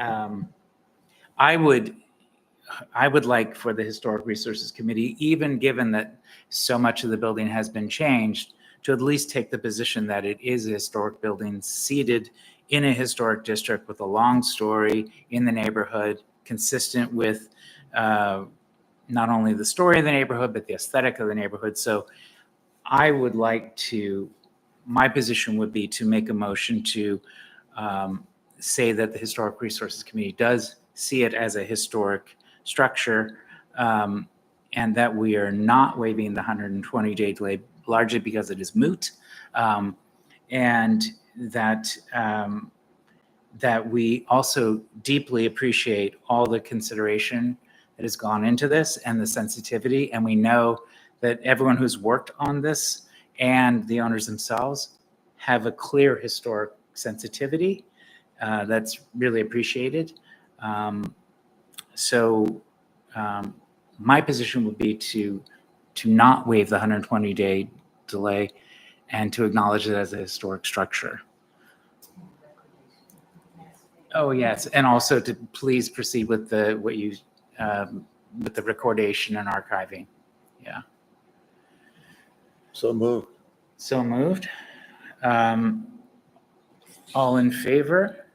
Speaker 1: would like for the Historic Resources Committee, even given that so much of the building has been changed, to at least take the position that it is a historic building seated in a historic district with a long story in the neighborhood, consistent with not only the story of the neighborhood, but the aesthetic of the neighborhood. So I would like to, my position would be to make a motion to say that the Historic Resources Committee does see it as a historic structure, and that we are not waiving the 120-day delay, largely because it is moot, and that that we also deeply appreciate all the consideration that has gone into this and the sensitivity. And we know that everyone who's worked on this and the owners themselves have a clear historic sensitivity that's really appreciated. My position would be to not waive the 120-day delay and to acknowledge it as a historic structure. Oh, yes, and also to please proceed with with the recordation and archiving. Yeah.
Speaker 6: So moved.
Speaker 1: So moved. All in favor?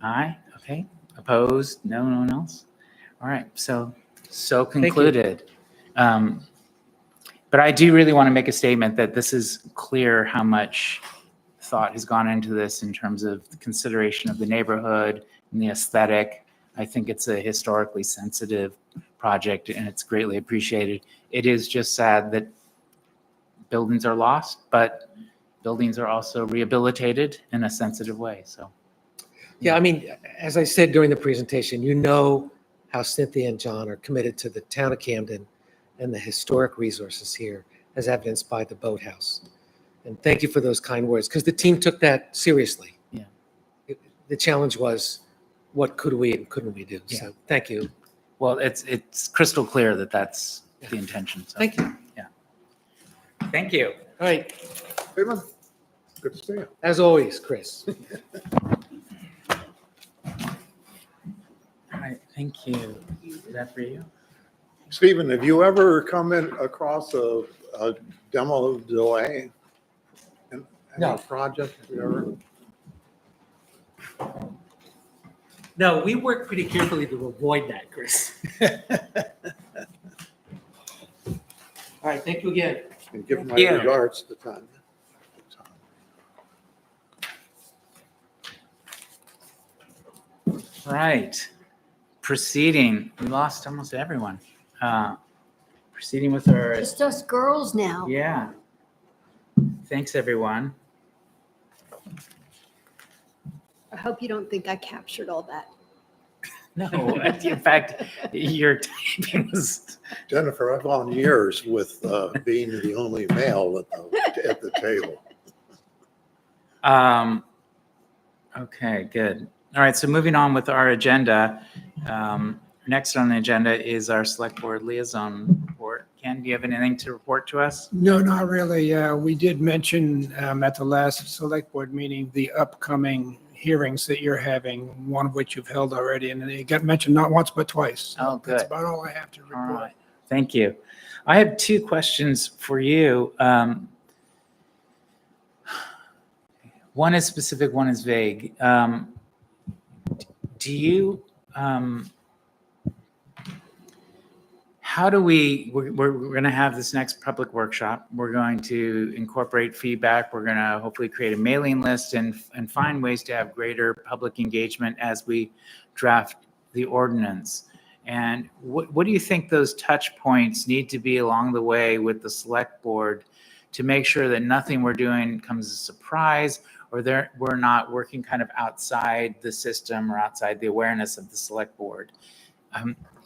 Speaker 1: Aye, okay. Opposed? No one else? All right, so
Speaker 4: you.
Speaker 1: concluded. But I do really want to make a statement that this is clear how much thought has gone into this in terms of the consideration of the neighborhood and the aesthetic. I think it's a historically sensitive project and it's greatly appreciated. It is just sad that buildings are lost, but buildings are also rehabilitated in a sensitive way, so.
Speaker 4: yeah, I mean, as I said during the presentation, you know how Cynthia and John are committed to the town of Camden and the historic resources here, as evidenced by the boathouse. And thank you for those kind words, because the team took that seriously.
Speaker 1: Yeah.
Speaker 4: The challenge was, what could we and couldn't we do?
Speaker 1: Yeah.
Speaker 4: So thank you.
Speaker 1: Well, it's crystal clear that that's the intention, so.
Speaker 4: Thank you.
Speaker 1: Thank you.
Speaker 4: All right,
Speaker 6: Hey, man, good to see you.
Speaker 4: as always, Chris.
Speaker 1: All right, thank you. Is that for you?
Speaker 6: Stephen, have you ever come in across a demo delay? in any
Speaker 4: No.
Speaker 6: project? Have you ever?
Speaker 4: No, we work pretty carefully to avoid that, Chris. All right, thank you again.
Speaker 6: And give my
Speaker 1: Thank you.
Speaker 6: regards to Tanya.
Speaker 1: Right. Proceeding, we lost almost everyone. Proceeding with our,
Speaker 3: Just us girls now.
Speaker 1: yeah. Thanks, everyone.
Speaker 3: I hope you don't think I captured all that.
Speaker 1: No, in fact, your typing was,
Speaker 6: Jennifer, I've gone years with being the only male at the table.
Speaker 1: okay, good. All right, so moving on with our agenda. Next on the agenda is our select board liaison report. Ken, do you have anything to report to us?
Speaker 9: No, not really. We did mention at the last select board meeting, the upcoming hearings that you're having, one of which you've held already, and they got mentioned not once but twice.
Speaker 1: Oh, good.
Speaker 9: That's about all I have to
Speaker 1: All
Speaker 9: report.
Speaker 1: right, thank you. I have two questions for you. One is specific, one is vague. Do you, how do we're going to have this next public workshop. We're going to incorporate feedback. We're going to hopefully create a mailing list and find ways to have greater public engagement as we draft the ordinance. And what do you think those touch points need to be along the way with the select board to make sure that nothing we're doing comes as a surprise or we're not working kind of outside the system or outside the awareness of the select board.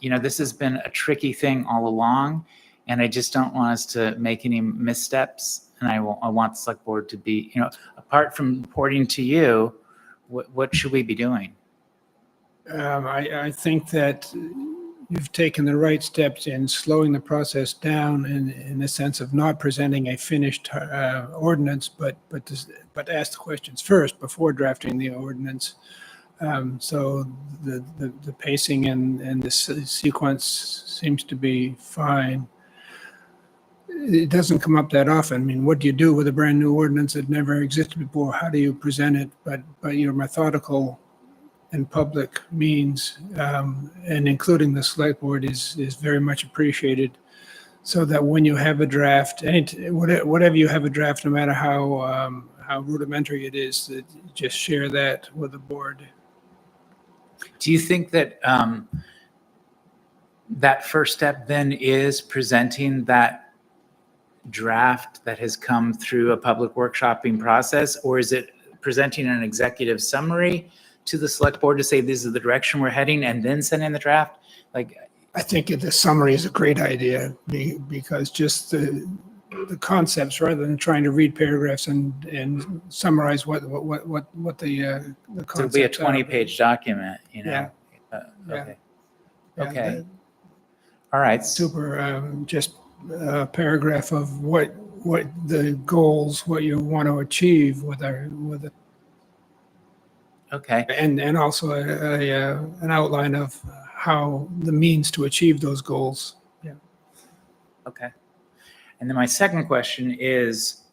Speaker 1: This has been a tricky thing all along, and I just don't want us to make any missteps. And I want the select board to be, apart from reporting to you, what should we be doing?
Speaker 9: I think that you've taken the right steps in slowing the process down in the sense of not presenting a finished ordinance, but ask the questions first before drafting the ordinance. So the pacing and the sequence seems to be fine. It doesn't come up that often. I mean, what do you do with a brand new ordinance that never existed before? How do you present it? But your methodical and public means, and including the select board is very much appreciated. So that when you have a draft, whatever you have a draft, no matter how rudimentary it is, that you just share that with the board.
Speaker 1: Do you think that that first step then is presenting that draft that has come through a public workshopping process, or is it presenting an executive summary to the select board to say this is the direction we're heading and then sending the draft?
Speaker 9: I think the summary is a great idea because just the concepts, rather than trying to read paragraphs and summarize what the concepts
Speaker 1: It'll be a
Speaker 9: are.
Speaker 1: 20-page document,
Speaker 9: Yeah.
Speaker 1: Okay.
Speaker 9: Yeah,
Speaker 1: Okay. All right.
Speaker 9: Super, just a paragraph of what the goals, what you want to achieve with
Speaker 1: Okay.
Speaker 9: and also an outline of how the means to achieve those goals. Yeah.
Speaker 1: Okay. And then my second question is,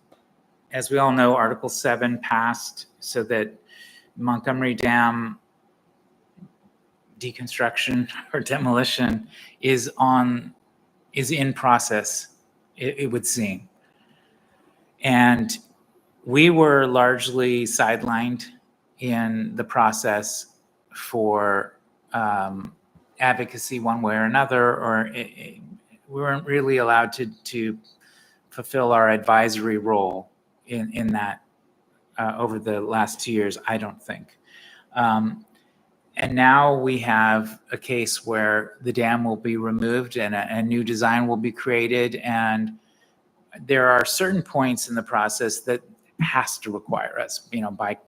Speaker 1: as we all know, Article 7 passed so that Montgomery Dam deconstruction or demolition is in process, it would seem. And we were largely sidelined in the process for advocacy one way or another, or we weren't really allowed to fulfill our advisory role in that over the last 2 years, I don't think. And now we have a case where the dam will be removed and a new design will be created. And there are certain points in the process that has to require us,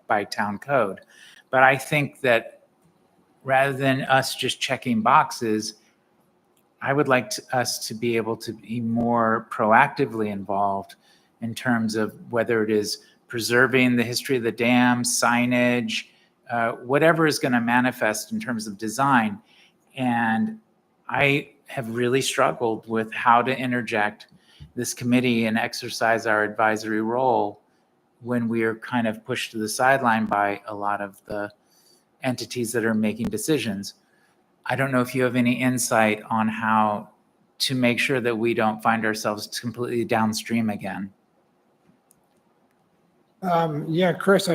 Speaker 1: by town code. But I think that rather than us just checking boxes, I would like us to be able to be more proactively involved in terms of whether it is preserving the history of the dam, signage, whatever is going to manifest in terms of design. And I have really struggled with how to interject this committee and exercise our advisory role when we are kind of pushed to the sideline by a lot of the entities that are making decisions. I don't know if you have any insight on how to make sure that we don't find ourselves completely downstream again.
Speaker 9: Yeah, Chris,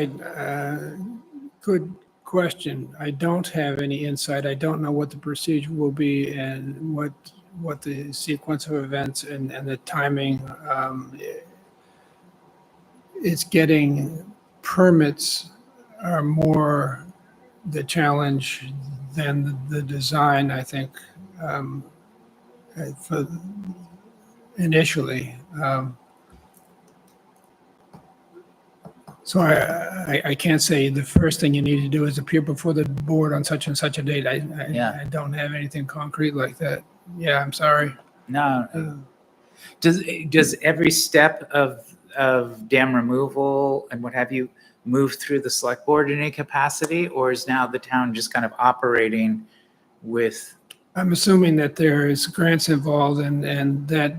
Speaker 9: good question. I don't have any insight. I don't know what the procedure will be and what the sequence of events and the timing. It's getting permits are more the challenge than the design, I think, for initially. So I can't say the first thing you need to do is appear before the board on such and such a date. I don't have anything concrete like that. Yeah, I'm sorry.
Speaker 1: No. Does every step of dam removal and what have you move through the select board in any capacity, or is now the town just kind of operating with?
Speaker 9: I'm assuming that there is grants involved and that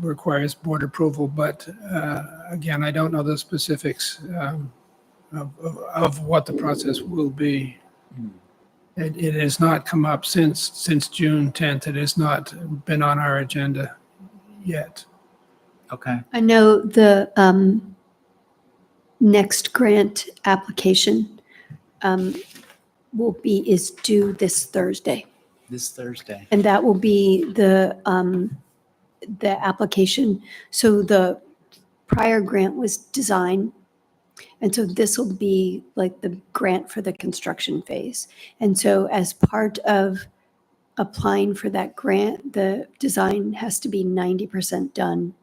Speaker 9: requires board approval, but again, I don't know the specifics of what the process will be. It has not come up since June 10th. It has not been on our agenda yet.
Speaker 1: Okay.
Speaker 3: I know the next grant application is due this Thursday.
Speaker 1: This Thursday.
Speaker 3: And that will be the application. So the prior grant was design And so this will be like the grant for the construction phase. And so as part of applying for that grant, the design has to be 90% done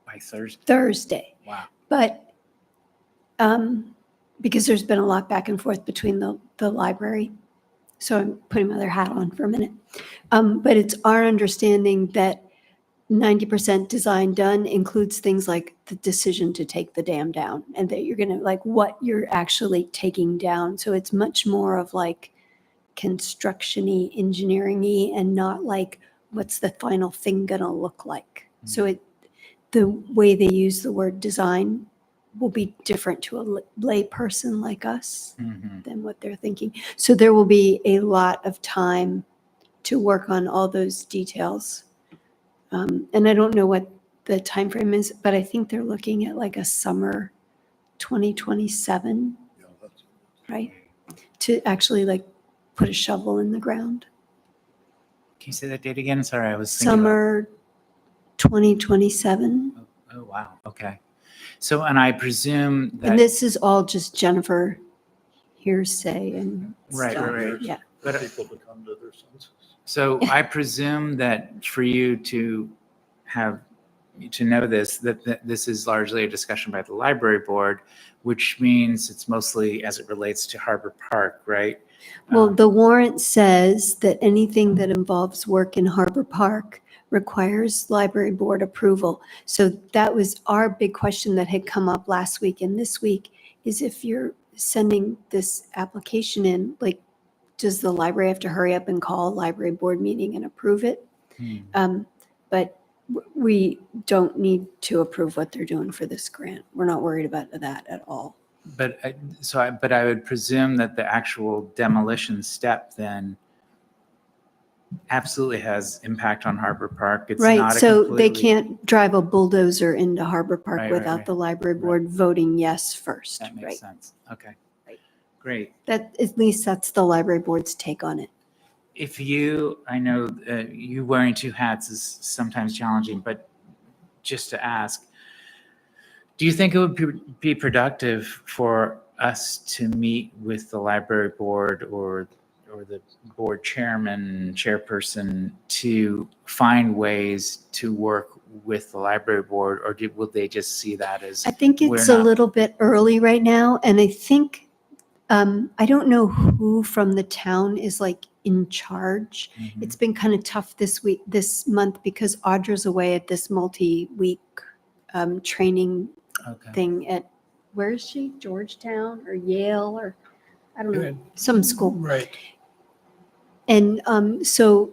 Speaker 1: By Thursday.
Speaker 3: Thursday.
Speaker 1: Wow.
Speaker 3: But because there's been a lot back and forth between the library, so I'm putting my other hat on for a minute. But it's our understanding that 90% design done includes things like the decision to take the dam down, and that you're gonna, like, what you're actually taking down. So it's much more of like construction-y, engineering-y, and not like, what's the final thing gonna look like? So the way they use the word design will be different to a lay person like us
Speaker 1: Mhm.
Speaker 3: than what they're thinking. So there will be a lot of time to work on all those details. And I don't know what the time frame is, but I think they're looking at like a summer 2027,
Speaker 6: Yeah, that's-
Speaker 3: right? To actually like put a shovel in the ground.
Speaker 1: Can you say that date again? Sorry, I was thinking about-
Speaker 3: Summer 2027.
Speaker 1: Oh, wow. Okay. So, and I presume that.
Speaker 3: And this is all just Jennifer hearsay and
Speaker 1: Right,
Speaker 3: stuff.
Speaker 1: right, right.
Speaker 3: Yeah.
Speaker 6: For
Speaker 1: But-
Speaker 6: people to come to their senses.
Speaker 1: So I presume that for you to know this, that this is largely a discussion by the library board, which means it's mostly as it relates to Harbor Park, right?
Speaker 3: Well, the warrant says that anything that involves work in Harbor Park requires library board approval. So that was our big question that had come up last week and this week, is if you're sending this application in, like, does the library have to hurry up and call a library board meeting and approve it? But we don't need to approve what they're doing for this grant. We're not worried about that at all.
Speaker 1: But I would presume that the actual demolition step then absolutely has impact on Harbor Park. It's
Speaker 3: Right,
Speaker 1: not a
Speaker 3: so they
Speaker 1: completely-
Speaker 3: can't drive a bulldozer into Harbor Park
Speaker 1: Right, right,
Speaker 3: without
Speaker 1: right.
Speaker 3: the library
Speaker 1: Right.
Speaker 3: board voting yes first,
Speaker 1: That makes
Speaker 3: right?
Speaker 1: sense. Okay.
Speaker 3: Right.
Speaker 1: Great.
Speaker 3: That, at least that's the library board's take on it.
Speaker 1: If you, I know you wearing two hats is sometimes challenging, but just to ask, do you think it would be productive for us to meet with the library board or the board chairman, chairperson to find ways to work with the library board, or will they just see that as?
Speaker 3: I think
Speaker 1: we're
Speaker 3: it's a
Speaker 1: not-
Speaker 3: little bit early right now, and I think, I don't know who from the town is like in charge.
Speaker 1: Mhm.
Speaker 3: It's been kind of tough this month, because Audra's away at this multi-week training
Speaker 1: Okay.
Speaker 3: thing at, where is she? Georgetown or Yale, or I don't know,
Speaker 9: Good.
Speaker 3: some school.
Speaker 9: Right.
Speaker 3: And so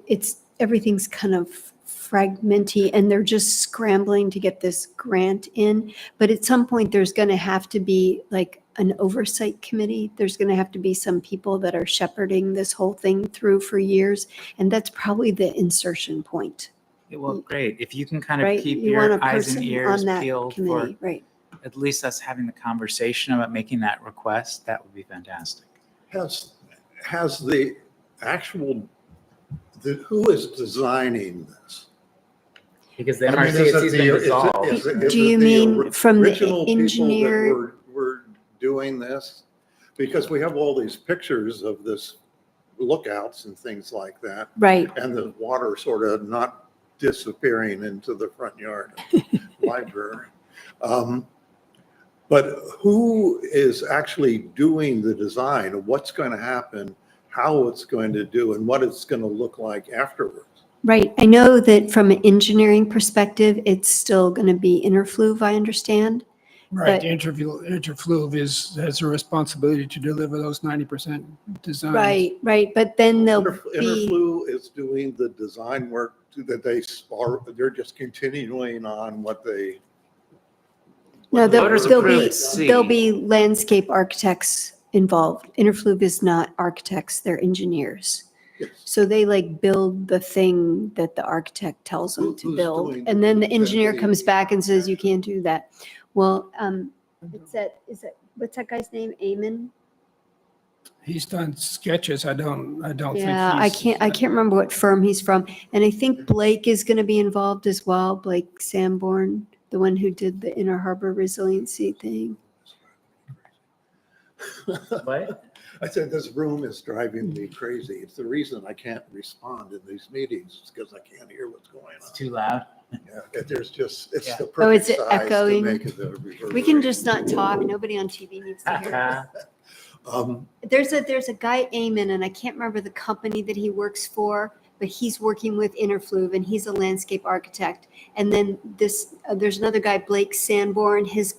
Speaker 3: everything's kind of fragmenty, and they're just scrambling to get this grant in. But at some point, there's going to have to be like an oversight committee. There's going to have to be some people that are shepherding this whole thing through for years. And that's probably the insertion point,
Speaker 1: Yeah, well, great. If you can kind of
Speaker 3: right?
Speaker 1: keep
Speaker 3: You want
Speaker 1: your
Speaker 3: a
Speaker 1: eyes and
Speaker 3: person
Speaker 1: ears
Speaker 3: on that
Speaker 1: peeled for
Speaker 3: committee, right?
Speaker 1: at least us having the conversation about making that request, that would be fantastic.
Speaker 6: Has the actual, who is designing this?
Speaker 1: Because the
Speaker 6: I mean,
Speaker 1: MRCC
Speaker 6: is
Speaker 1: has
Speaker 6: it
Speaker 1: been
Speaker 6: the- is it-
Speaker 1: dissolved.
Speaker 6: is it
Speaker 3: Do you
Speaker 6: the
Speaker 3: mean from the
Speaker 6: original people that
Speaker 3: engineer?
Speaker 6: were doing this? Because we have all these pictures of this lookouts and things like that,
Speaker 3: Right.
Speaker 6: and the water sort of not disappearing into the front yard of the library. But who is actually doing the design of what's going to happen, how it's going to do, and what it's going to look like afterwards?
Speaker 3: Right. I know that from an engineering perspective, it's still going to be Interfluve, I understand.
Speaker 9: Right,
Speaker 3: But-
Speaker 9: the Interfluve has a responsibility to deliver those 90% designs.
Speaker 3: Right. But then there'll be,
Speaker 6: Interflu is doing the design work that they're just continuing on what they.
Speaker 3: no,
Speaker 1: Voters
Speaker 3: there'll
Speaker 1: approved
Speaker 3: be,
Speaker 1: C.
Speaker 3: there'll be landscape architects involved. Interfluve is not architects, they're engineers.
Speaker 6: Yes.
Speaker 3: So they like build the thing that the architect tells them to
Speaker 6: Who's
Speaker 3: build.
Speaker 6: doing
Speaker 3: And then the
Speaker 6: the-
Speaker 3: engineer
Speaker 6: the-
Speaker 3: comes back and says, you can't do that. Well, what's that guy's name? Amen?
Speaker 9: He's done sketches. I don't think
Speaker 3: Yeah, I can't remember what firm he's from. And I think Blake is going to be involved as well, Blake Sanborn. the one who did the Inner Harbor resiliency thing.
Speaker 1: What?
Speaker 6: I said, this room is driving me crazy. It's the reason I can't respond in these meetings, is because I can't hear what's going
Speaker 1: It's
Speaker 6: on.
Speaker 1: too loud.
Speaker 6: Yeah, there's just, it's
Speaker 1: Yeah.
Speaker 6: the
Speaker 3: Oh, is
Speaker 6: perfect
Speaker 3: it
Speaker 6: size to
Speaker 3: echoing?
Speaker 6: make it a
Speaker 3: We can
Speaker 6: reverberation.
Speaker 3: just not talk. Nobody on TV needs to hear.
Speaker 6: Um,
Speaker 3: There's a guy, Eamon, and I can't remember the company that he works for, but he's working with Interfluve, and he's a landscape architect. And then there's another guy, Blake Sanborn. He's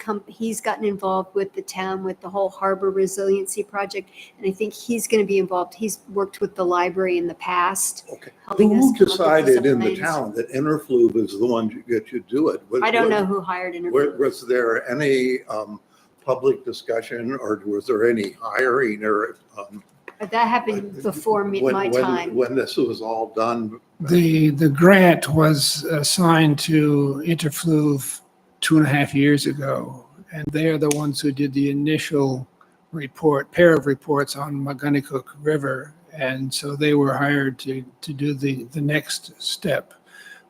Speaker 3: gotten involved with the town with the whole harbor resiliency project, and I think he's going to be involved. He's worked with the library in the past.
Speaker 6: Okay.
Speaker 3: helping us
Speaker 6: Who
Speaker 3: come up with
Speaker 6: decided
Speaker 3: some
Speaker 6: in the
Speaker 3: plans.
Speaker 6: town that Interfluve is the one that should do it?
Speaker 3: I don't know who hired Interfluve.
Speaker 6: Was there any public discussion, or was there any hiring, or?
Speaker 3: That happened before my time.
Speaker 6: When this was all done?
Speaker 9: The grant was assigned to Interfluve 2.5 years ago, and they're the ones who did the initial pair of reports on Magunnicook River. And so they were hired to do the next step,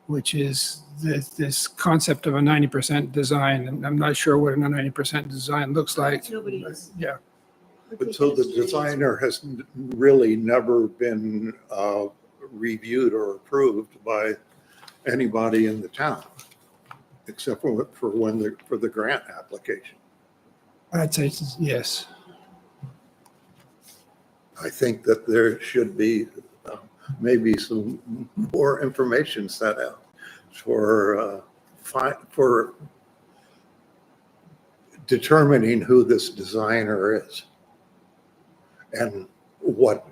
Speaker 9: which is this concept of a 90% design. And I'm not sure what a 90% design looks like.
Speaker 3: Nobody is.
Speaker 9: Yeah.
Speaker 6: But so the designer has really never been reviewed or approved by anybody in the town, except for the grant application.
Speaker 9: I'd say yes.
Speaker 6: I think that there should be maybe some more information set out for determining who this designer is and what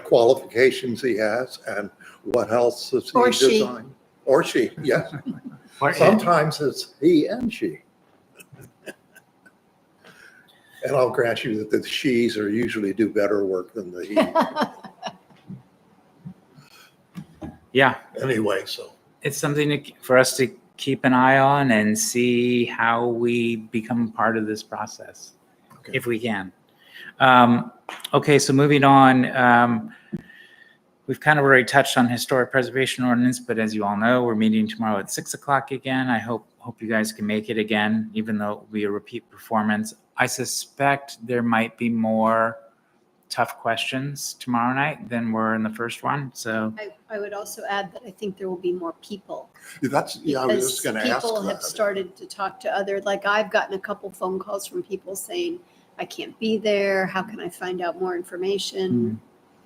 Speaker 6: qualifications he has and what else has he
Speaker 3: Or she.
Speaker 6: designed. Or she, yes.
Speaker 1: Or-
Speaker 6: Sometimes it's he and she. And I'll grant you that the she's are usually do better work than the he.
Speaker 1: Yeah,
Speaker 6: Anyway, so.
Speaker 1: it's something for us to keep an eye on and see how we become part of this process,
Speaker 6: Okay.
Speaker 1: if we can. Okay, so moving on, we've kind of already touched on historic preservation ordinance, but as you all know, we're meeting tomorrow at 6:00 again. I hope you guys can make it again, even though it will be a repeat performance. I suspect there might be more tough questions tomorrow night than were in the first one. So
Speaker 3: I would also add that I think there will be more people.
Speaker 6: That's, yeah, I was just going to ask
Speaker 3: People have
Speaker 6: that.
Speaker 3: started to talk to I've gotten a couple phone calls from people saying, I can't be there. How can I find out more information?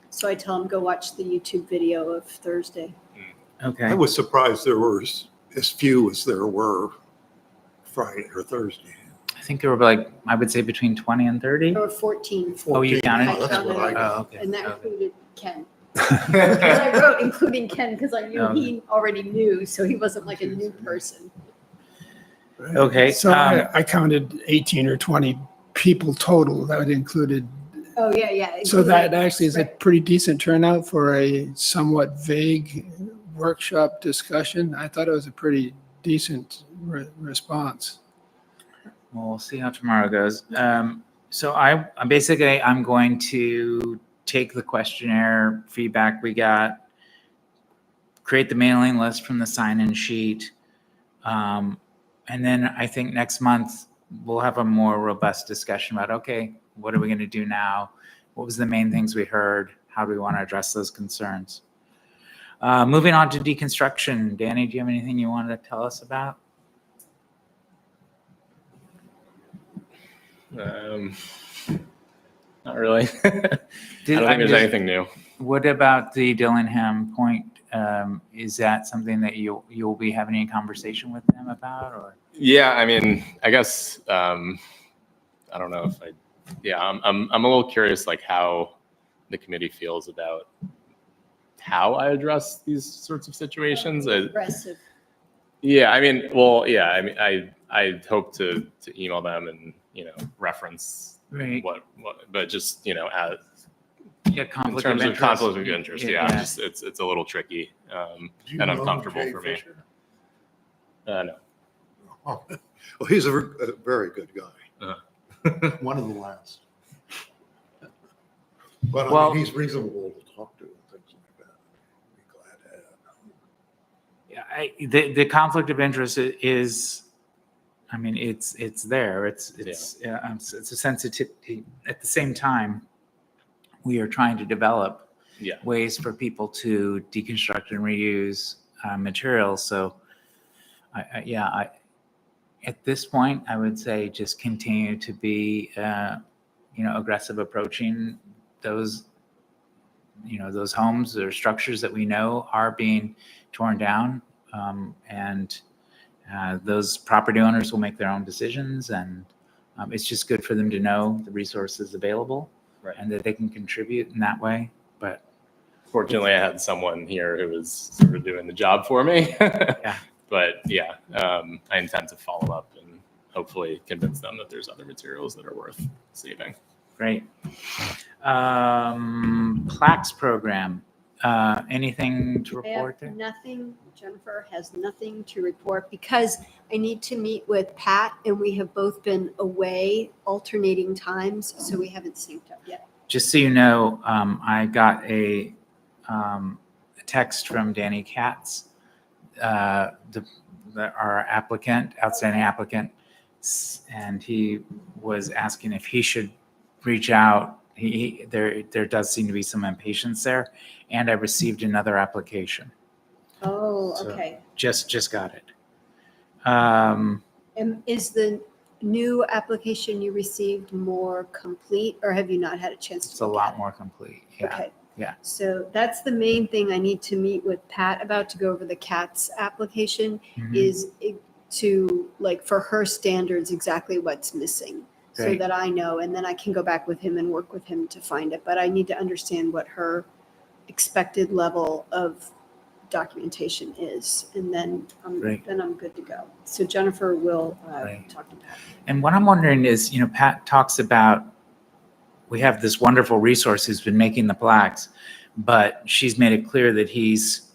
Speaker 3: So I tell them, go watch the YouTube video of Thursday.
Speaker 1: okay.
Speaker 6: I was surprised there were as few as there were Friday or Thursday.
Speaker 1: I think there were like, I would say between 20 and 30.
Speaker 3: Or 14.
Speaker 1: Oh, you
Speaker 6: 14.
Speaker 1: counted?
Speaker 6: That's what I got.
Speaker 1: Oh, okay.
Speaker 3: And that
Speaker 1: Okay.
Speaker 3: included Ken. Because I wrote including Ken because I knew
Speaker 1: Oh.
Speaker 3: he already knew, so he wasn't like a new person.
Speaker 1: Okay,
Speaker 9: So I counted 18 or 20 people total. That included.
Speaker 3: Oh, yeah.
Speaker 9: So that actually is a
Speaker 3: Right.
Speaker 9: pretty decent turnout for a somewhat vague workshop discussion. I thought it was a pretty decent response.
Speaker 1: Well, we'll see how tomorrow goes. So I'm going to take the questionnaire feedback we got, create the mailing list from the sign-in sheet. And then I think next month we'll have a more robust discussion about, okay, what are we going to do now? What was the main things we heard? How do we want to address those concerns? Moving on to deconstruction. Danny, do you have anything you wanted to tell us about?
Speaker 2: Not really. I don't think there's anything new.
Speaker 1: What about the Dillingham Point? Is that something that you'll be having any conversation with them about, or?
Speaker 2: Yeah, I mean, I guess I don't know if I'm a little curious, like how the committee feels about how I address these sorts of situations.
Speaker 3: Aggressive.
Speaker 2: Yeah, I mean, well, yeah, I mean, I hope to email them and reference
Speaker 1: Right.
Speaker 2: what, but just as
Speaker 1: Yeah,
Speaker 2: in
Speaker 1: conflict
Speaker 2: terms of
Speaker 1: interest.
Speaker 2: conflict of interest, yeah,
Speaker 1: Yeah.
Speaker 2: just it's a little tricky
Speaker 6: Do you
Speaker 2: and
Speaker 6: know
Speaker 2: uncomfortable
Speaker 6: Jay
Speaker 2: for me.
Speaker 6: Fisher?
Speaker 2: No.
Speaker 6: Oh, well, he's a very good guy.
Speaker 2: Uh-huh.
Speaker 6: One of the last. But I
Speaker 1: Well-
Speaker 6: mean, he's reasonable to talk to and things like that. Be glad to have.
Speaker 1: Yeah, the conflict of interest is I mean, it's there. It's a sensitivity. At the same time, we are trying to develop
Speaker 2: Yeah.
Speaker 1: ways for people to deconstruct and reuse materials. So, at this point, I would say just continue to be, aggressive approaching those, those homes or structures that we know are being torn down, and those property owners will make their own decisions, and it's just good for them to know the resources available,
Speaker 2: Right.
Speaker 1: and that they can contribute in that way. But
Speaker 2: Fortunately, I had someone here who was sort of doing the job for me.
Speaker 1: Yeah.
Speaker 2: But yeah, I intend to follow up and hopefully convince them that there's other materials that are worth saving.
Speaker 1: great. Plaques program. Anything to
Speaker 3: I have
Speaker 1: report there?
Speaker 3: nothing, Jennifer has nothing to report because I need to meet with Pat and we have both been away alternating times, so we haven't synced up yet.
Speaker 1: Just so you know, I got a text from Danny Katz, our outstanding applicant, and he was asking if he should reach out. There does seem to be some impatience there, and I received another application.
Speaker 3: Oh,
Speaker 1: So-
Speaker 3: okay.
Speaker 1: Just got it.
Speaker 3: And is the new application you received more complete or have you not had a chance to
Speaker 1: It's a
Speaker 3: look at
Speaker 1: lot
Speaker 3: it?
Speaker 1: more complete. Yeah.
Speaker 3: Okay.
Speaker 1: yeah.
Speaker 3: So that's the main thing I need to meet with Pat about to go over the CATS application
Speaker 1: Mhm.
Speaker 3: is to like for her standards exactly what's missing so
Speaker 1: Great.
Speaker 3: that I know and then I can go back with him and work with him to find it. But I need to understand what her expected level of documentation is and then
Speaker 1: Great.
Speaker 3: I'm good to go. So Jennifer will
Speaker 1: Great.
Speaker 3: talk to Pat.
Speaker 1: And what I'm wondering is, Pat talks about, we have this wonderful resource who's been making the plaques, but she's made it clear that he's,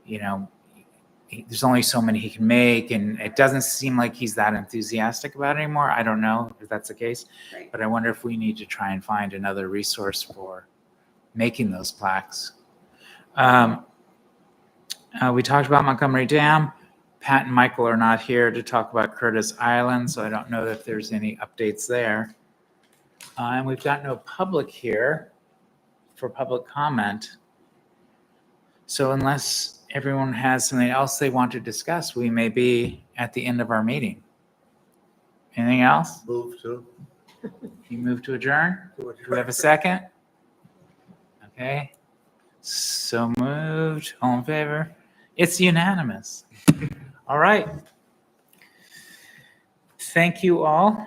Speaker 1: there's only so many he can make, and it doesn't seem like he's that enthusiastic about it anymore. I don't know if that's the case,
Speaker 3: Right.
Speaker 1: but I wonder if we need to try and find another resource for making those plaques. We talked about Montgomery Dam. Pat and Michael are not here to talk about Curtis Island, so I don't know if there's any updates there. And we've got no public here for public comment. So unless everyone has something else they want to discuss, we may be at the end of our meeting. Anything else?
Speaker 6: Move to.
Speaker 1: You move to adjourn? Do we have a second? Okay. So moved. All in favor? It's unanimous. All right. Thank you all.